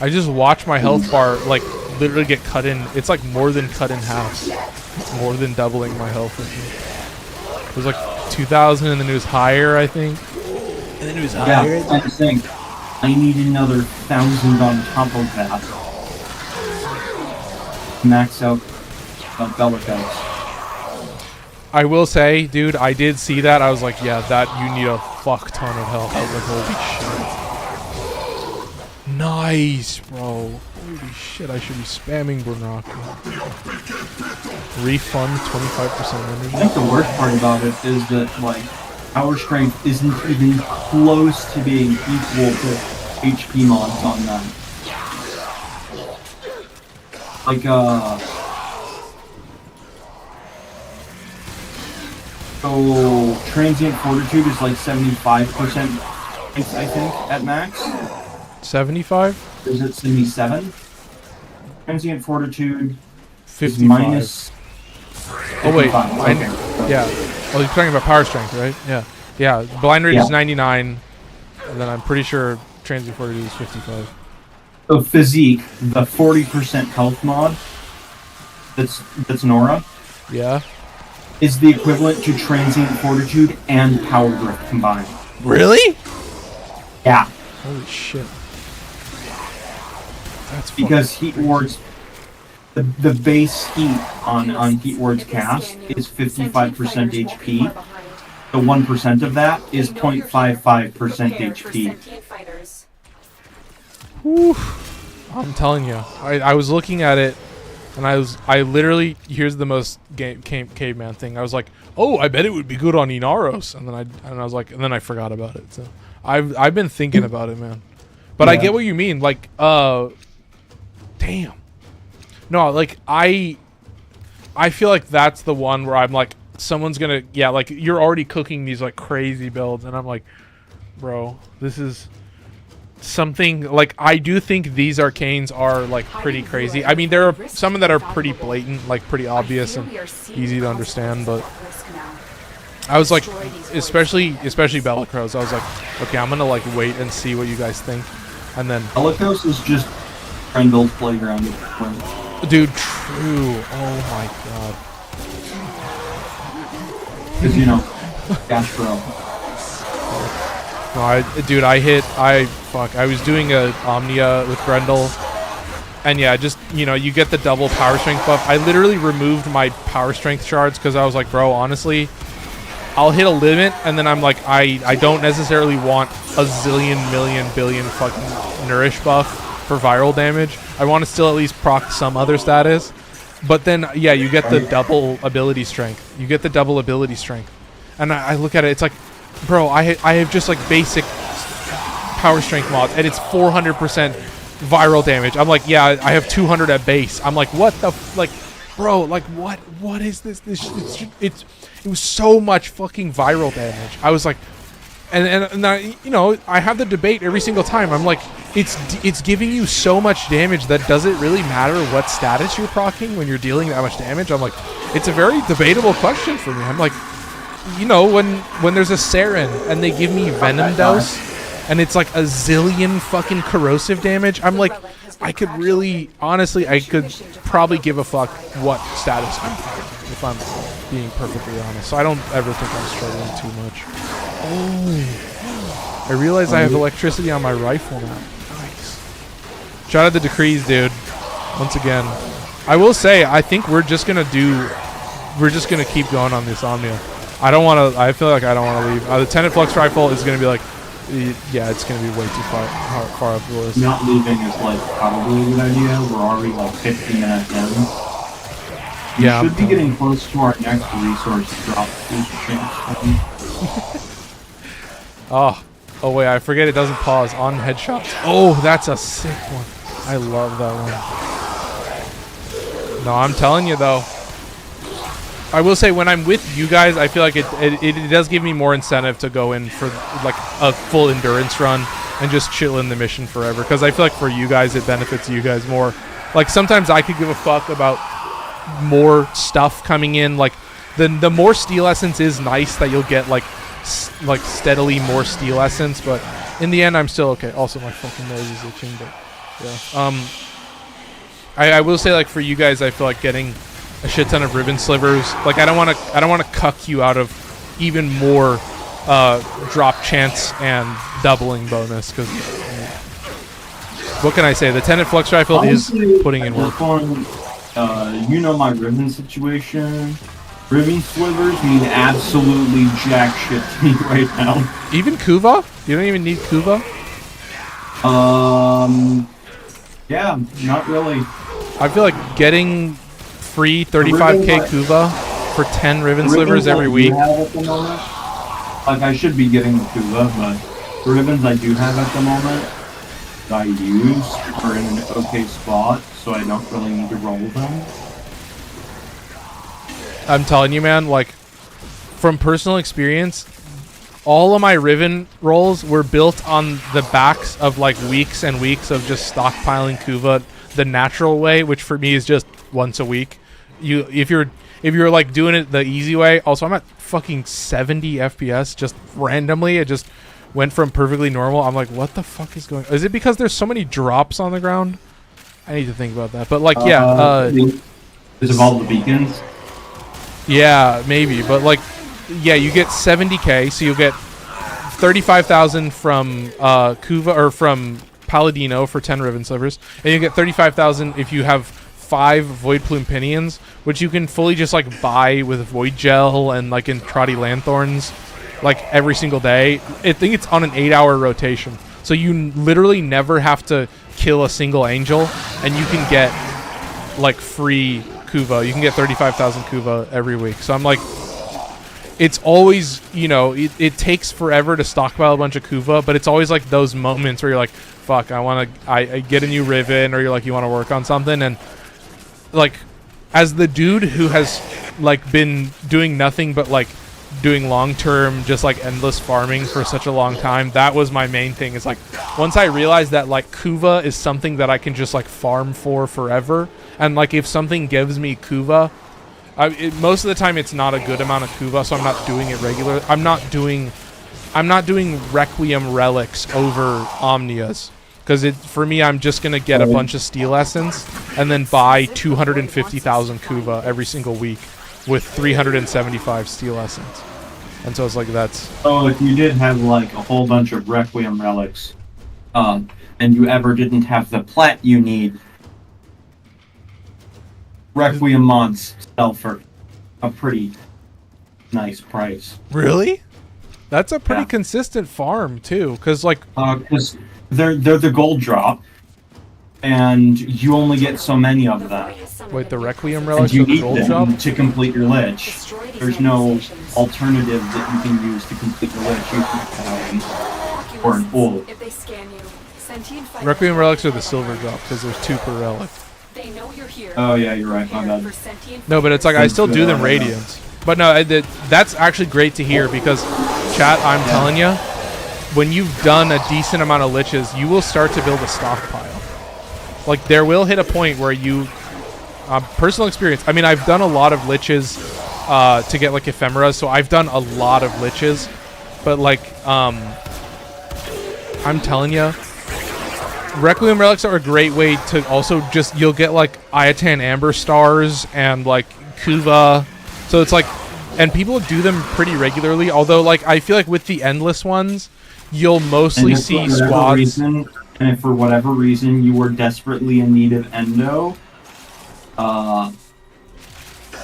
I just watched my health bar like literally get cut in. It's like more than cut in half. It's more than doubling my health. It was like 2,000 and then it was higher, I think. And then it was higher. Yeah, I think I need another 1,000 on top of that. Max out Belicos. I will say, dude, I did see that. I was like, yeah, that you need a fuck ton of health. I was like, holy shit. Nice, bro. Holy shit, I should be spamming Brunrock. Refund 25% energy. I think the worst part about it is that, like, power strength isn't even close to being equal to HP mods on them. Like, so transient fortitude is like 75%, I think, at max. 75? Is it 77? Transient fortitude 55. is minus. Oh wait, 55. Okay. yeah. Oh, you're talking about power strength, right? Yeah. Yeah, blind rate is 99, and then I'm pretty sure transient fortitude is 55. So physique, the 40% health mod, that's Nora, Yeah. is the equivalent to transient fortitude and power drift combined. Really? Yeah, Holy shit. That's because Heat Ward's the base heat on Heat Ward's cast is 55% HP. The 1% of that is 0.55% HP. Whew. I'm telling you, I was looking at it, and I literally, here's the most caveman thing. I was like, oh, I bet it would be good on Inaros, and then I was like, and then I forgot about it. So I've been thinking about it, man. But Yeah. I get what you mean. Like, damn. No, like I feel like that's the one where I'm like, someone's gonna, yeah, like you're already cooking these like crazy builds, and I'm like, bro, this is something. Like, I do think these arcanes are like pretty crazy. I mean, there are some that are pretty blatant, like pretty obvious and easy to understand, but I was like, especially Bellicrose, I was like, okay, I'm gonna like wait and see what you guys think, and then Bellicose is just Rendell's playground at this point. dude, true. Oh my god. Because, you know, Dash Bro. No, I was doing a Omnia with Grendel, and yeah, just, you know, you get the double power strength buff. I literally removed my power strength shards because I was like, bro, honestly, I'll hit a limit, and then I'm like, I don't necessarily want a zillion million billion fucking nourish buff for viral damage. I want to still at least proc some other status. But then, yeah, you get the double ability strength. And I look at it, it's like, bro, I have just like basic power strength mods, and it's 400% viral damage. I'm like, yeah, I have 200 at base. I'm like, what the like, bro, like what is this? It was so much fucking viral damage. I was like, and I, you know, I have the debate every single time. I'm like, it's giving you so much damage that does it really matter what status you're proccing when you're dealing that much damage? I'm like, it's a very debatable question for me. I'm like, you know, when there's a Saren and they give me Venom Dose and it's like a zillion fucking corrosive damage, I'm like, I could really, honestly, I could probably give a fuck what status I'm fighting, if I'm being perfectly honest. So I don't ever think I'm struggling too much. Oh, I realize I have electricity on my rifle now. Nice. Shout out the decrees, dude. Once again, I will say, I think we're just gonna keep going on this Omnia. I feel like I don't want to leave. The Tenet Flux Rifle is gonna be like, yeah, it's gonna be way too far up the list. Not leaving is like probably a good idea. We're already like 50 minutes in. Yeah, We should be getting close to our next resource drop. Oh wait, I forget it doesn't pause on headshots. Oh, that's a sick one. I love that one. No, I'm telling you though, I will say when I'm with you guys, I feel like it does give me more incentive to go in for like a full endurance run and just chill in the mission forever. Because I feel like for you guys, it benefits you guys more. Like sometimes I could give a fuck about more stuff coming in. Like the more steel essence is nice that you'll get like steadily more steel essence, but in the end I'm still okay. Also my fucking nose is itching, but yeah. I will say, like, for you guys, I feel like getting a shit ton of ribbon slivers, like I don't want to cuck you out of even more drop chance and doubling bonus, because what can I say, the Tenet Flux Rifle honestly, is putting in work. You know my ribbon situation. Ribbon slivers mean absolutely jack shit to me right now. Even Kuva? You don't even need Kuva? Yeah, not really. I feel like getting free 35k Kuva for 10 Riven slivers every week. At the moment, like I should be getting the Kuva, but the Rivens I do have at the moment that I use are in an okay spot, so I don't really need to roll them. I'm telling you, man, like, from personal experience, all of my Riven rolls were built on the backs of, like, weeks and weeks of just stockpiling Kuva the natural way, which for me is just once a week. If you're like doing it the easy way, also I'm at fucking 70 FPS just randomly. It just went from perfectly normal. I'm like, what the fuck is going on? Is it because there's so many drops on the ground? I need to think about that. But like, yeah. Is it all the beacons? Yeah, maybe. But like, yeah, you get 70k, so you'll get 35,000 from Kuva or from Paladino for 10 Riven slivers, and you get 35,000 if you have 5 Void Plume Pinions, which you can fully just like buy with Void Gel and like in Trotty Lanthorns, like every single day. I think it's on an 8-hour rotation, so you literally never have to kill a single angel, and you can get like free Kuva. You can get 35,000 Kuva every week. So I'm like, it's always, you know, it takes forever to stockpile a bunch of Kuva, but it's always like those moments where you're like, fuck, I get a new Riven, or you're like, you want to work on something. And like, as the dude who has like been doing nothing but like doing long-term, just like endless farming for such a long time, that was my main thing. Is like, once I realized that like Kuva is something that I can just like farm for forever, and like if something gives me Kuva, most of the time it's not a good amount of Kuva, so I'm not doing it regular. I'm not doing Requiem relics over Omnias, because for me, I'm just gonna get a bunch of Steel Essence and then buy 250,000 Kuva every single week with 375 Steel Essence. And so it's like, that's... So if you did have like a whole bunch of Requiem relics, and you ever didn't have the plat you need, Requiem mods sell for a pretty nice price. Really? That's a pretty consistent farm too, because like... Because they're the gold drop, and you only get so many of them. Wait, the Requiem relics you or the need gold them drop? to complete your lich. There's no alternative that you can use to complete your lich. You can or an ult. Requiem relics are the silver drop, because there's 2 per relic. Oh yeah, you're right, my bad. No, but it's like, I still do them Radiance. But no, that's actually great to hear, because, chat, I'm telling you, when you've done a decent amount of liches, you will start to build a stockpile. Like, there will hit a point where you... personal experience, I mean, I've done a lot of liches to get, like, ephemeras, so I've done a lot of liches. But, like, I'm telling you, Requiem relics are a great way to also just... You'll get, like, Iatan Amber Stars and, like, Kuva. So it's, like... And people do them pretty regularly, although, like, I feel like with the endless ones, you'll mostly see squads... And if for whatever reason you were desperately in need of endo,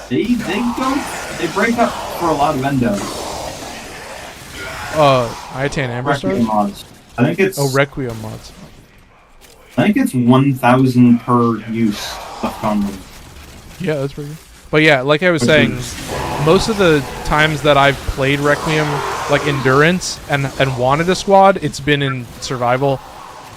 they break up for a lot of endo. Iatan Amber Stars? Mods. I think it's... Oh, Requiem mods. I think it's 1,000 per use left on them. Yeah, that's pretty good. But yeah, like I was saying, most of the times that I've played Requiem, like Endurance, and wanted a squad, it's been in survival.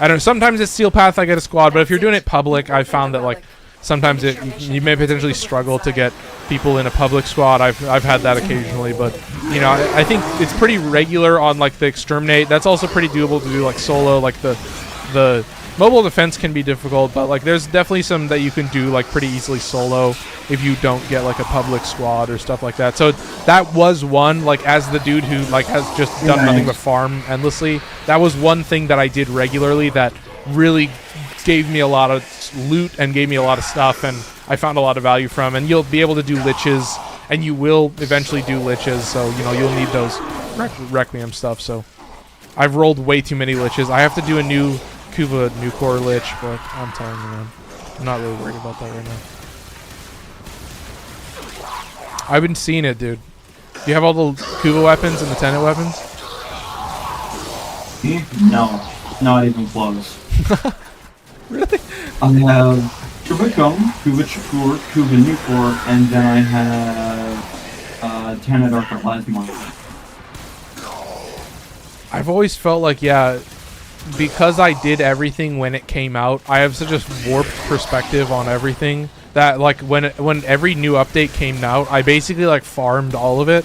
I don't know, sometimes it's Steel Path, I get a squad, but if you're doing it public, I've found that, like, sometimes you may potentially struggle to get people in a public squad. I've had that occasionally, but, you know, I think it's pretty regular on, like, the Exterminate. That's also pretty doable to do, like, solo. Like, the mobile defense can be difficult, but, like, there's definitely some that you can do, like, pretty easily solo if you don't get, like, a public squad or stuff like that. So that was one, like, as the dude who, like, has just done nothing but farm endlessly, that was one thing that I did regularly that really gave me a lot of loot and gave me a lot of stuff, and I found a lot of value from. And you'll be able to do liches, and you will eventually do liches, so, you know, you'll need those Requiem stuff. So I've rolled way too many liches. I have to do a new Kuva new core lich, but I'm telling you, man, I'm not really worried about that right now. I've been seeing it, dude. Do you have all the Kuva weapons and the Tenet weapons? No, not even close. Really? I have Kuva Cone, Kuva Shakur, Kuva Nukor, and then I have Tana Dark Plasma. I've always felt like, yeah, because I did everything when it came out, I have such a warped perspective on everything that, like, when every new update came out, I basically, like, farmed all of it.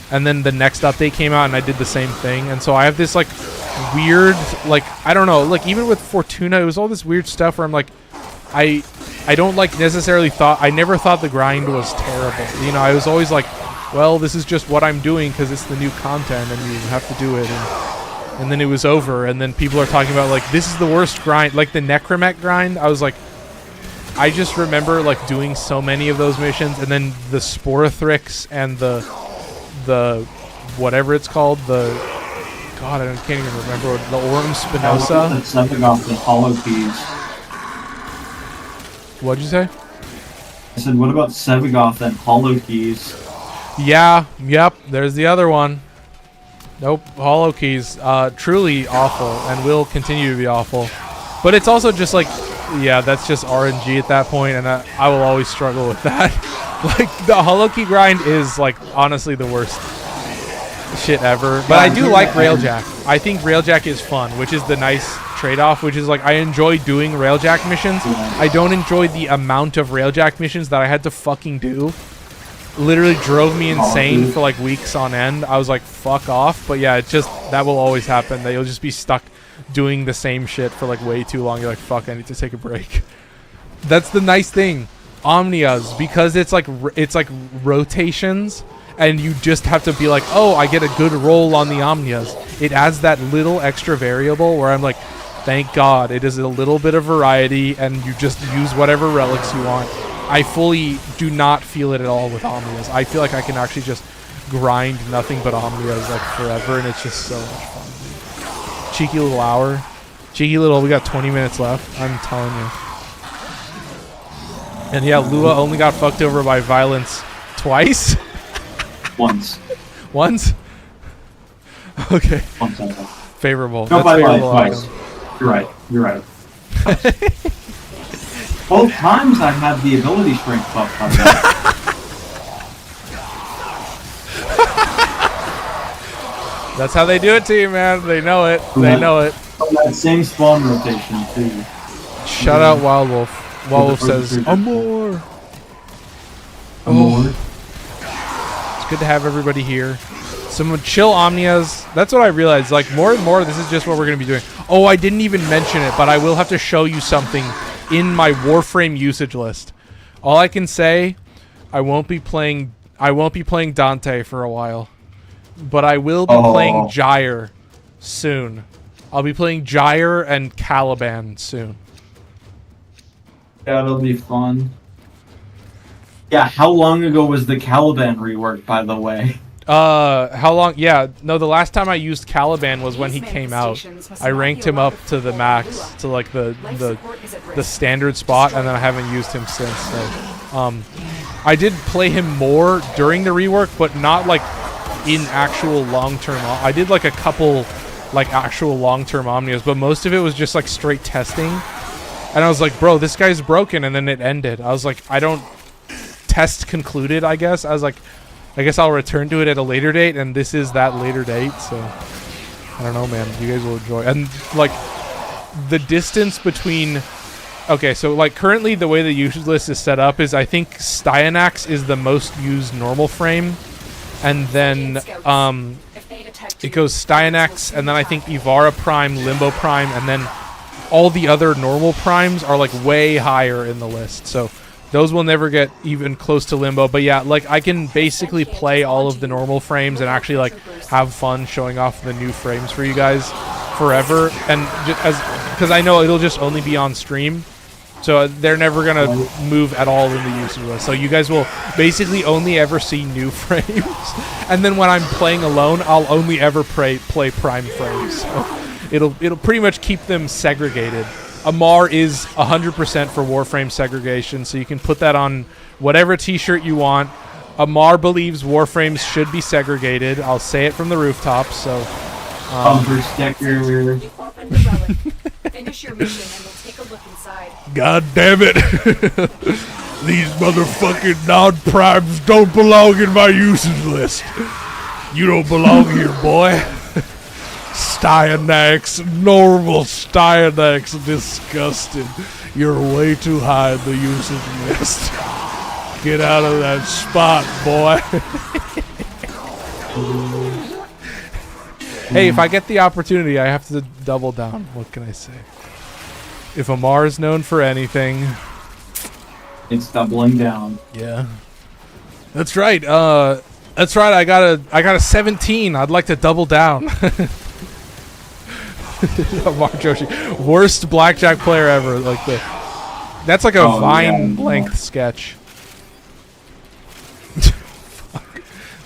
And then the next update came out and I did the same thing. And so I have this, like, weird, like, I don't know, like, even with Fortuna, it was all this weird stuff where I'm like, I don't, like, necessarily I never thought the grind was terrible. You know, I was always like, well, this is just what I'm doing because it's the new content and you have to do it. And then it was over. And then people are talking about, like, this is the worst grind. Like, the Necromech grind, I was like, I just remember, like, doing so many of those missions. And then the Sporothrix and the whatever it's called, God, I can't even remember, the Aurum Spinosa. That's something off the Hollow Keys. What'd you say? I said, what about Sevagoth and Hollow Keys? Yeah, yep, there's the other one. Nope, Hollow Keys, truly awful, and will continue to be awful. But it's also just like, yeah, that's just RNG at that point, and I will always struggle with that. Like, the Hollow Key grind is, like, honestly the worst shit ever. But I do like Railjack. I think Railjack is fun, which is the nice trade-off, which is, like, I enjoy doing Railjack missions. I don't enjoy the amount of Railjack missions that I had to fucking do. Literally drove me insane for, like, weeks on end. I was like, fuck off. But yeah, it's just, that will always happen, that you'll just be stuck doing the same shit for, like, way too long. You're like, fuck, I need to take a break. That's the nice thing. Omnias, because it's like rotations, and you just have to be like, oh, I get a good roll on the Omnias. It adds that little extra variable where I'm like, thank God, it is a little bit of variety, and you just use whatever relics you want. I fully do not feel it at all with Omnias. I feel like I can actually just grind nothing but Omnias, like, forever, and it's just so much fun. Cheeky little hour. Cheeky little, we got 20 minutes left, I'm telling you. And yeah, Lua only got fucked over by violence twice? Once. Once? Okay. Once. Favorable. No, That's by favorable twice. outcome. You're right. Both times I have the ability strength buff on that. That's how they do it to you, man. They know it. They know it. From that same spawn rotation, too. Shout out Wild Wolf. Wild Wolf says, Amor! Oh. It's good to have everybody here. Some chill Omnias. That's what I realized. Like, more and more, this is just what we're going to be doing. Oh, I didn't even mention it, but I will have to show you something in my Warframe usage list. All I can say, I won't be playing Dante for a while. But I will be playing Gyre soon. I'll be playing Gyre and Caliban soon. That'll be fun. Yeah, how long ago was the Caliban rework, by the way? How long? Yeah, no, the last time I used Caliban was when he came out. I ranked him up to the max, to, like, the standard spot, and then I haven't used him since. So, I did play him more during the rework, but not, like, in actual long-term. I did, like, a couple, like, actual long-term Omnias, but most of it was just, like, straight testing. And I was like, bro, this guy's broken, and then it ended. I was like, I don't... Test concluded, I guess. I was like, I guess I'll return to it at a later date, and this is that later date, so... I don't know, man. You guys will enjoy. And, like, the distance between... Okay, so, like, currently the way the usage list is set up is I think Styanax is the most used normal frame, and then, it goes Styanax, and then I think Ivara Prime, Limbo Prime, and then all the other normal primes are, like, way higher in the list, so those will never get even close to Limbo. But yeah, like, I can basically play all of the normal frames and actually, like, have fun showing off the new frames for you guys forever, and because I know it'll just only be on stream, so they're never gonna move at all in the usage list. So you guys will basically only ever see new frames, and then when I'm playing alone, I'll only ever play prime frames. So it'll pretty much keep them segregated. Amar is 100% for Warframe segregation, so you can put that on whatever t-shirt you want. Amar believes Warframes should be segregated. I'll say it from the rooftops, so... Bumper sticker. You opened the relic. Finish your mission and we'll take a look inside. outside. God damn it. These motherfucking non-primes don't belong in my usage list. You don't belong here, boy. Styanax, normal Styanax, disgusting. You're way too high in the usage list. Get out of that spot, boy. Hey, if I get the opportunity, I have to double down. What can I say? If Amar is known for anything, It's doubling down. yeah. That's right. That's right. I got a 17. I'd like to double down. Amar Joshi, worst blackjack player ever. Like that's like a Vine length sketch.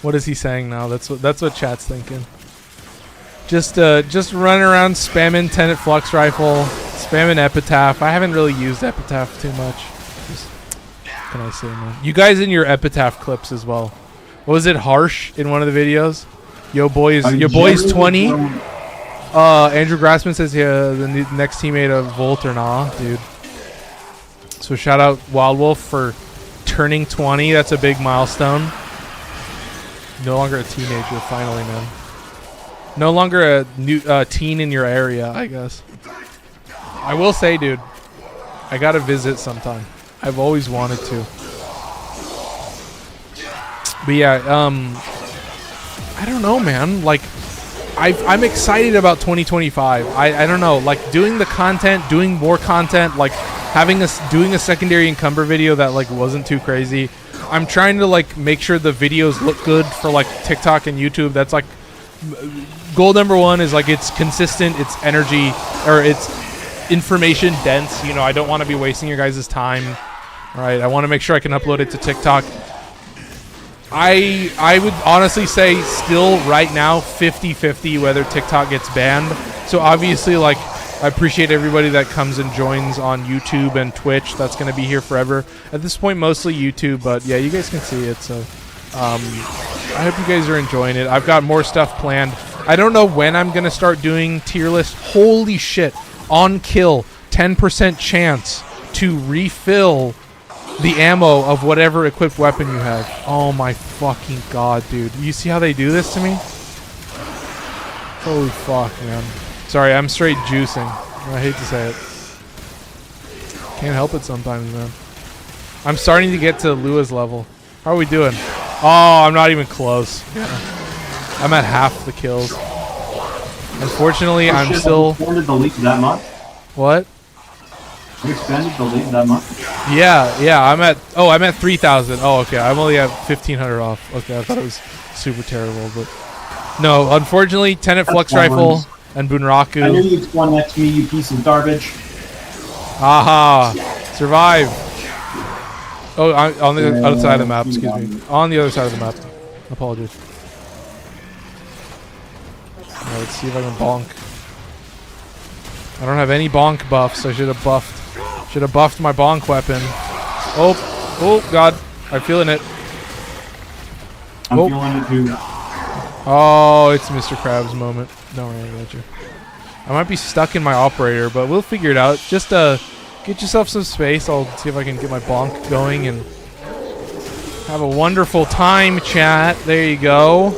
What is he saying now? That's what chat's thinking. Just running around spamming Tenet Flux Rifle, spamming Epitaph. I haven't really used Epitaph too much. Just, what can I say, man? You guys in your Epitaph clips as well. What was it, Harsh in one of the videos? Your boy's 20. Andrew Grassman says the next teammate of Volt or nah, dude. So shout out Wild Wolf for turning 20. That's a big milestone. No longer a teenager, finally, man. No longer a new teen in your area, I guess. I will say, dude, I gotta visit sometime. I've always wanted to. But yeah, I don't know, man. Like, I'm excited about 2025. I don't know, like doing the content, doing more content, like doing a secondary encumber video that like wasn't too crazy. I'm trying to like make sure the videos look good for like TikTok and YouTube. That's like goal number one is like it's consistent, it's energy, or it's information dense. You know, I don't want to be wasting your guys' time. All right, I want to make sure I can upload it to TikTok. I would honestly say still right now 50-50 whether TikTok gets banned. So obviously, like, I appreciate everybody that comes and joins on YouTube and Twitch. That's going to be here forever. At this point, mostly YouTube, but yeah, you guys can see it. So I hope you guys are enjoying it. I've got more stuff planned. I don't know when I'm going to start doing tier list. Holy shit. On kill, 10% chance to refill the ammo of whatever equipped weapon you have. Oh my fucking god, dude. You see how they do this to me? Holy fuck, man. Sorry, I'm straight juicing. I hate to say it. Can't help it sometimes, man. I'm starting to get to Lua's level. How are we doing? Oh, I'm not even close. Yeah. I'm at half the kills. Unfortunately, I'm still... You expanded the league that much? What? You expanded the league that much? Yeah, I'm at 3,000. Oh, okay, I'm only at 1,500 off. Okay, I thought it was super terrible, but... No, unfortunately, Tenet Flux Rifle and Bunraku. I knew you'd spawn next to me, you piece of garbage. Aha! Survive! Oh, on the other side of the map, excuse me. On the other side of the map. Apologies. Alright, let's see if I can bonk. I don't have any bonk buffs. I should have buffed my bonk weapon. Oh god. I'm feeling it. I'm feeling it too. Oh, it's Mr. Krabs' moment. Don't worry about you. I might be stuck in my operator, but we'll figure it out. Just get yourself some space. I'll see if I can get my bonk going and have a wonderful time, chat. There you go.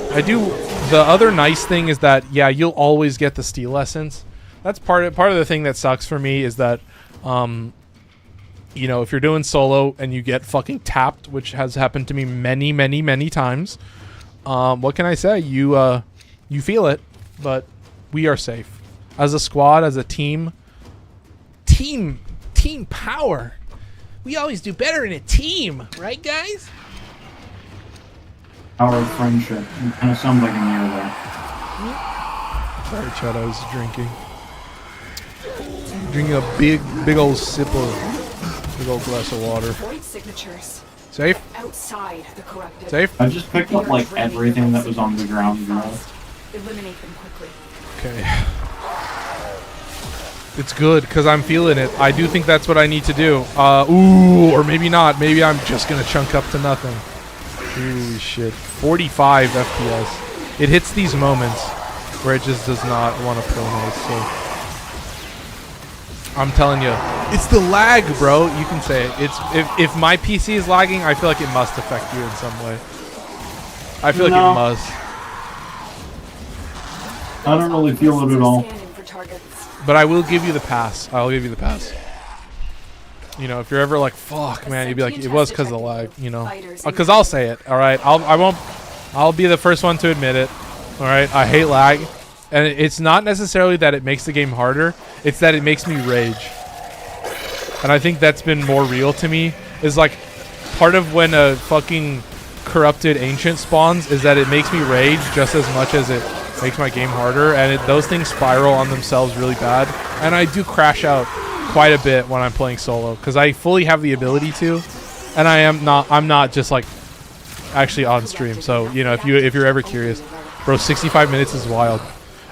The other nice thing is that, yeah, you'll always get the steal essence. That's part of the thing that sucks for me is that, you know, if you're doing solo and you get fucking tapped, which has happened to me many times, what can I say? You feel it, but we are safe. As a squad, as a team power. We always do better in a team, right, guys? Power of friendship. You kind of sound like an ear there. Sorry, Chad, I was drinking. Drinking a big old sip of big old glass of water. Void signatures. Safe? Outside the corrupted. Safe? I just picked up like everything that was on the ground. Eliminate them quickly. Okay. It's good, because I'm feeling it. I do think that's what I need to do. Ooh, or maybe not. Maybe I'm just going to chunk up to nothing. Holy shit. 45 FPS. It hits these moments where it just does not want to pronate, so... I'm telling you, It's the lag, bro. You can say it. It's if my PC is lagging, I feel like it must affect you in some way. I feel like it must. I don't really feel it at all. But I will give you the pass. I'll give you the pass. You know, if you're ever like, fuck, man, you'd be like, it was because of the lag, you know. Because I'll say it, all right? I'll be the first one to admit it, all right? I hate lag. And it's not necessarily that it makes the game harder. It's that it makes me rage. And I think that's been more real to me. Is like, part of when a fucking corrupted ancient spawns is that it makes me rage just as much as it makes my game harder. And those things spiral on themselves really bad. And I do crash out quite a bit when I'm playing solo. Because I fully have the ability to. And I'm not just like actually on stream. So, you know, if you're ever curious. Bro, 65 minutes is wild.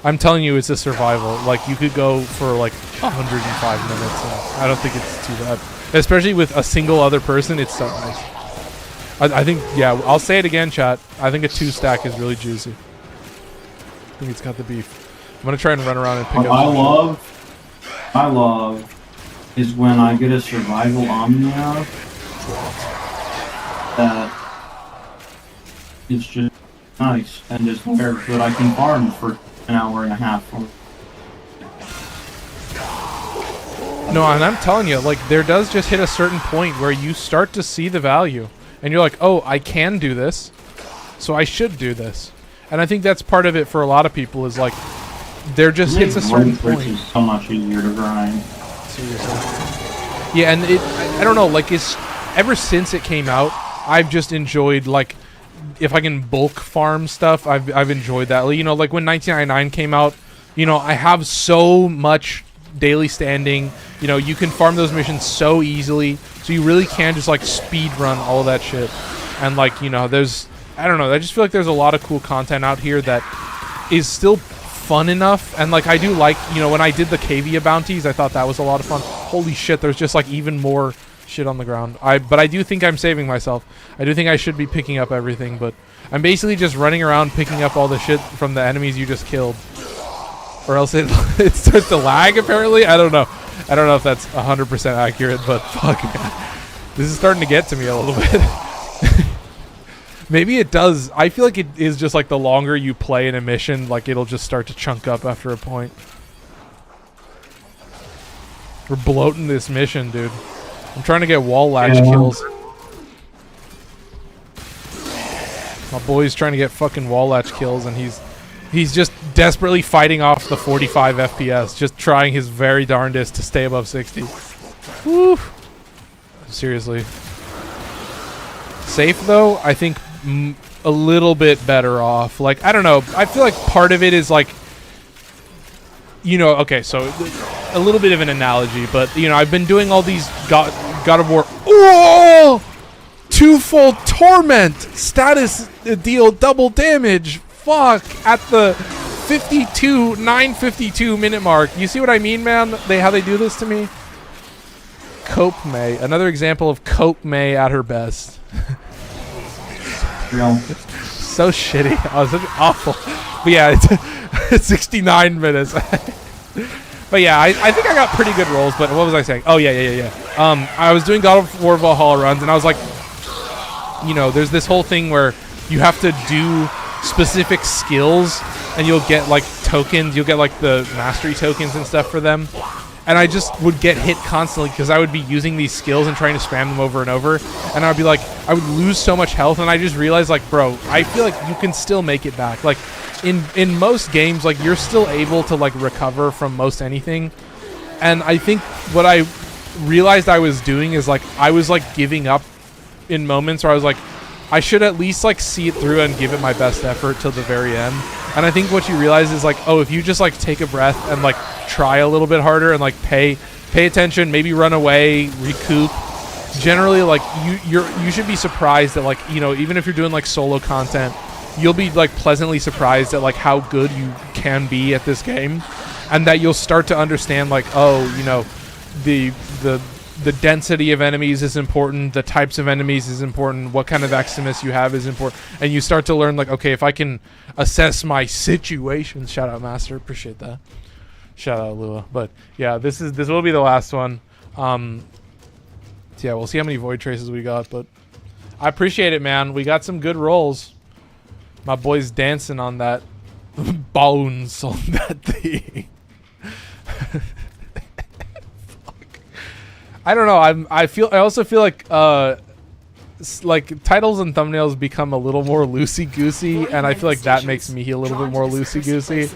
I'm telling you, it's a survival. Like, you could go for, like, 105 minutes. And I don't think it's too bad. Especially with a single other person, it's so nice. I think, yeah, I'll say it again, chat. I think a 2-stack is really juicy. I think it's got the beef. I'm going to try and run around and pick up. I love is when I get a survival Omnia that is just nice and just rare that I can farm for an hour and a half. No, and I'm telling you, like, there does just hit a certain point where you start to see the value. And you're like, oh, I can do this, so I should do this. And I think that's part of it for a lot of people is, like, there just hits a certain point. It's so much easier to grind. Seriously. Yeah, and I don't know, like, it's ever since it came out, I've just enjoyed, like, if I can bulk farm stuff, I've enjoyed that. You know, like when 1999 came out, you know, I have so much daily standing. You know, you can farm those missions so easily, so you really can just like speed run all of that shit. And like, you know, I don't know, I just feel like there's a lot of cool content out here that is still fun enough. And like, I do like, you know, when I did the Cavia bounties, I thought that was a lot of fun. Holy shit, there's just like even more shit on the ground. But I do think I'm saving myself. I do think I should be picking up everything, but I'm basically just running around picking up all the shit from the enemies you just killed. Or else it starts to lag, apparently. I don't know. I don't know if that's 100% accurate, but fuck, man. This is starting to get to me a little bit. Maybe it does. I feel like it is just like the longer you play in a mission, like it'll just start to chunk up after a point. We're bloating this mission, dude. I'm trying to get wall latch kills. My boy's trying to get fucking wall latch kills, and he's just desperately fighting off the 45 FPS, just trying his very darndest to stay above 60. Woo! Seriously. Safe though, I think a little bit better off. Like, I don't know. I feel like part of it is like, you know, okay, so a little bit of an analogy, but you know, I've been doing all these God of War. Oh! Twofold torment status deal double damage. Fuck, at the 9:52 minute mark. You see what I mean, man? How they do this to me? Cope May, another example of Cope May at her best. Real. So shitty. I was awful. But yeah, it's 69 minutes. But yeah, I think I got pretty good rolls. But what was I saying? Oh yeah. I was doing God of War Valhalla runs, and I was like, you know, there's this whole thing where you have to do specific skills, and you'll get like tokens. You'll get like the mastery tokens and stuff for them. And I just would get hit constantly because I would be using these skills and trying to spam them over and over. And I'd be like, I would lose so much health, and I just realized, like, bro, I feel like you can still make it back. Like, in most games, like, you're still able to, like, recover from most anything. And I think what I realized I was doing is, like, I was, like, giving up in moments where I was like, I should at least, like, see it through and give it my best effort till the very end. And I think what you realize is, like, oh, if you just, like, take a breath and, like, try a little bit harder and, like, pay attention, maybe run away, recoup. Generally, like, you should be surprised that, like, you know, even if you're doing, like, solo content, you'll be, like, pleasantly surprised at, like, how good you can be at this game. And that you'll start to understand, like, oh, you know, the density of enemies is important, the types of enemies is important, what kind of Eximus you have is important, and you start to learn, like, okay, if I can assess my situation. Shout out Master, appreciate that. Shout out Lua. But yeah, this will be the last one. So yeah, we'll see how many void traces we got, but I appreciate it, man. We got some good rolls. My boy's dancing on that bones on that thing. Fuck. I don't know. I also feel like titles and thumbnails become a little more loosey goosey, and I feel like that makes me a little bit more loosey goosey.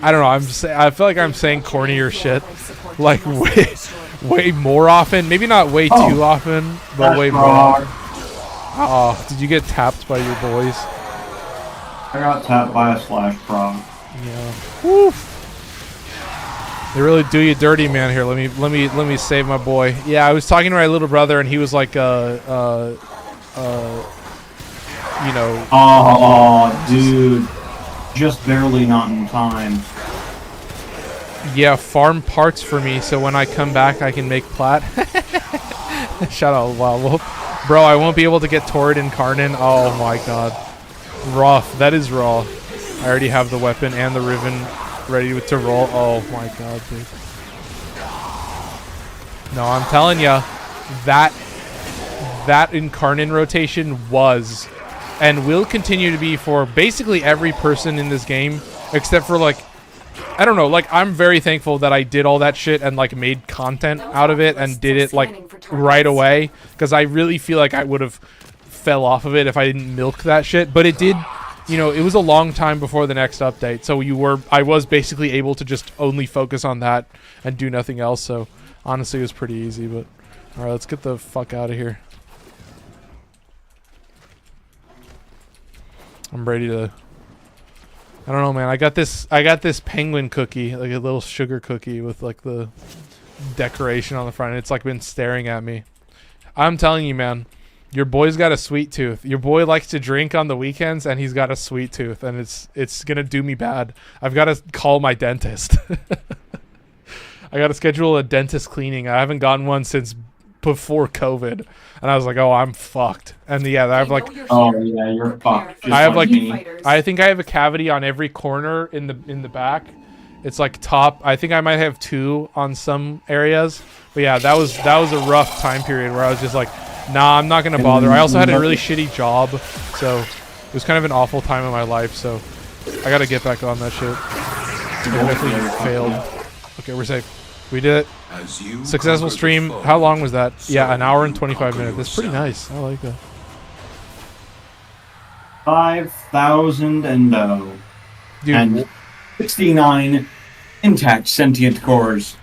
I don't know. I feel like I'm saying cornier shit, like way more often. Maybe not way too often, but way more. Oh, did you get tapped by your boys? I got tapped by a slash prog. Yeah. Woof. They really do you dirty, man. Here, let me save my boy. Yeah, I was talking to my little brother, and he was like, you know. Oh, dude, just barely not in time. Yeah, farm parts for me, so when I come back, I can make plat. Shout out Wild Wolf. Bro, I won't be able to get Torrid and Karnan. Oh my god. Rough. That is raw. I already have the weapon and the Riven ready to roll. Oh my god, dude. No, I'm telling ya, that Incarnate rotation was and will continue to be for basically every person in this game, except for like, I don't know, like I'm very thankful that I did all that shit and like made content out of it and did it like right away, because I really feel like I would have fell off of it if I didn't milk that shit. But it did, you know, it was a long time before the next update, so I was basically able to just only focus on that and do nothing else. So honestly, it was pretty easy. But all right, let's get the fuck out of here. I'm ready to. I don't know, man. I got this penguin cookie, like a little sugar cookie with like the decoration on the front. It's like been staring at me. I'm telling you, man. Your boy's got a sweet tooth. Your boy likes to drink on the weekends, and he's got a sweet tooth, and it's gonna do me bad. I've got to call my dentist. I got to schedule a dentist cleaning. I haven't gotten one since before COVID, and I was like, oh, I'm fucked. And yeah, I have like, oh yeah, you're fucked. I have like, I think I have a cavity on every corner in the back. It's like top. I think I might have 2 on some areas, but yeah, that was a rough time period where I was just like, nah, I'm not gonna bother. I also had a really shitty job, so it was kind of an awful time in my life. So I gotta get back on that shit. I definitely failed. Okay, we're safe. We did it. Successful stream. How long was that? Yeah, an hour and 25 minutes. That's pretty nice. I like that. 5,000 endo. Dude, and 69 intact sentient cores.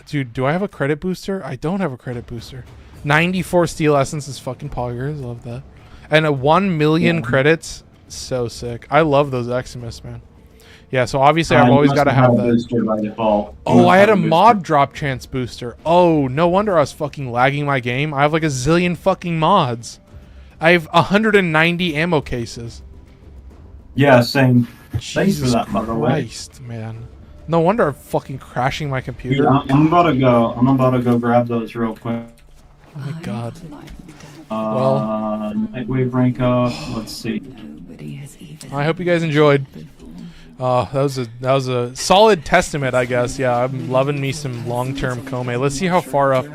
Dude, do I have a credit booster? I don't have a credit booster. 94 steel essence is fucking poggers. Love that. And a 1 million credits. So sick. I love those Eximus, man. Yeah, so obviously I've always got to have that. By default. Oh, I had a mod drop chance booster. Oh, no wonder I was fucking lagging my game. I have like a zillion fucking mods. I have 190 ammo cases. Yeah, same. Jesus Thanks for that, by the way. Christ, man. No wonder I'm fucking crashing my computer. Yeah, I'm about to go grab those real quick. Oh my god. Nightwave rank up. Let's see. I hope you guys enjoyed. That was a solid testament, I guess. Yeah, I'm loving me some long-term Kome. Let's see how far up.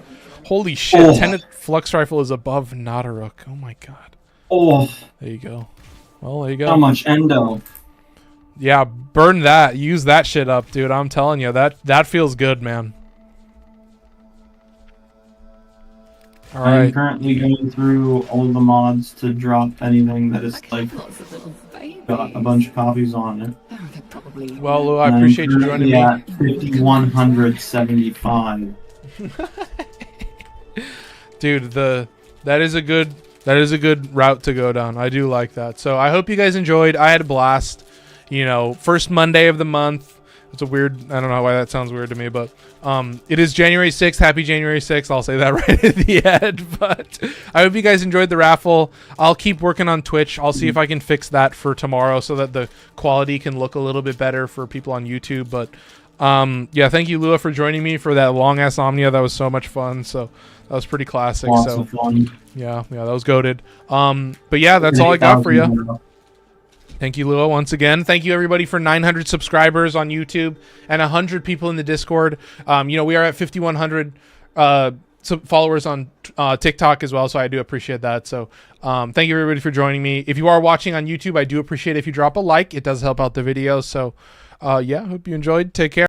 Holy shit! Oh. Tenet Flux Rifle is above Nadaruk. Oh my god. Oh. There you go. Well, there you go. How much endo? Yeah, burn that. Use that shit up, dude. I'm telling you, that feels good, man. All right. I'm currently going through all the mods to drop anything that is like got a bunch of copies on it. Well, Lou, I appreciate you joining me. Yeah, 5,175. Dude, that is a good route to go down. I do like that. So I hope you guys enjoyed. I had a blast. You know, first Monday of the month. It's a weird, I don't know why that sounds weird to me, but it is January 6th. Happy January 6th. I'll say that right at the end. But I hope you guys enjoyed the raffle. I'll keep working on Twitch. I'll see if I can fix that for tomorrow so that the quality can look a little bit better for people on YouTube. But yeah, thank you, Lua, for joining me for that long-ass Omnia. That was so much fun. So that was pretty classic. Lots so of fun. yeah, that was goated. But yeah, that's all I got for you. Thank you, Lua, once again. Thank you, everybody, for 900 subscribers on YouTube and 100 people in the Discord. You know, we are at 5,100 some followers on TikTok as well, so I do appreciate that. So thank you everybody for joining me. If you are watching on YouTube, I do appreciate if you drop a like. It does help out the video. So yeah, hope you enjoyed. Take care.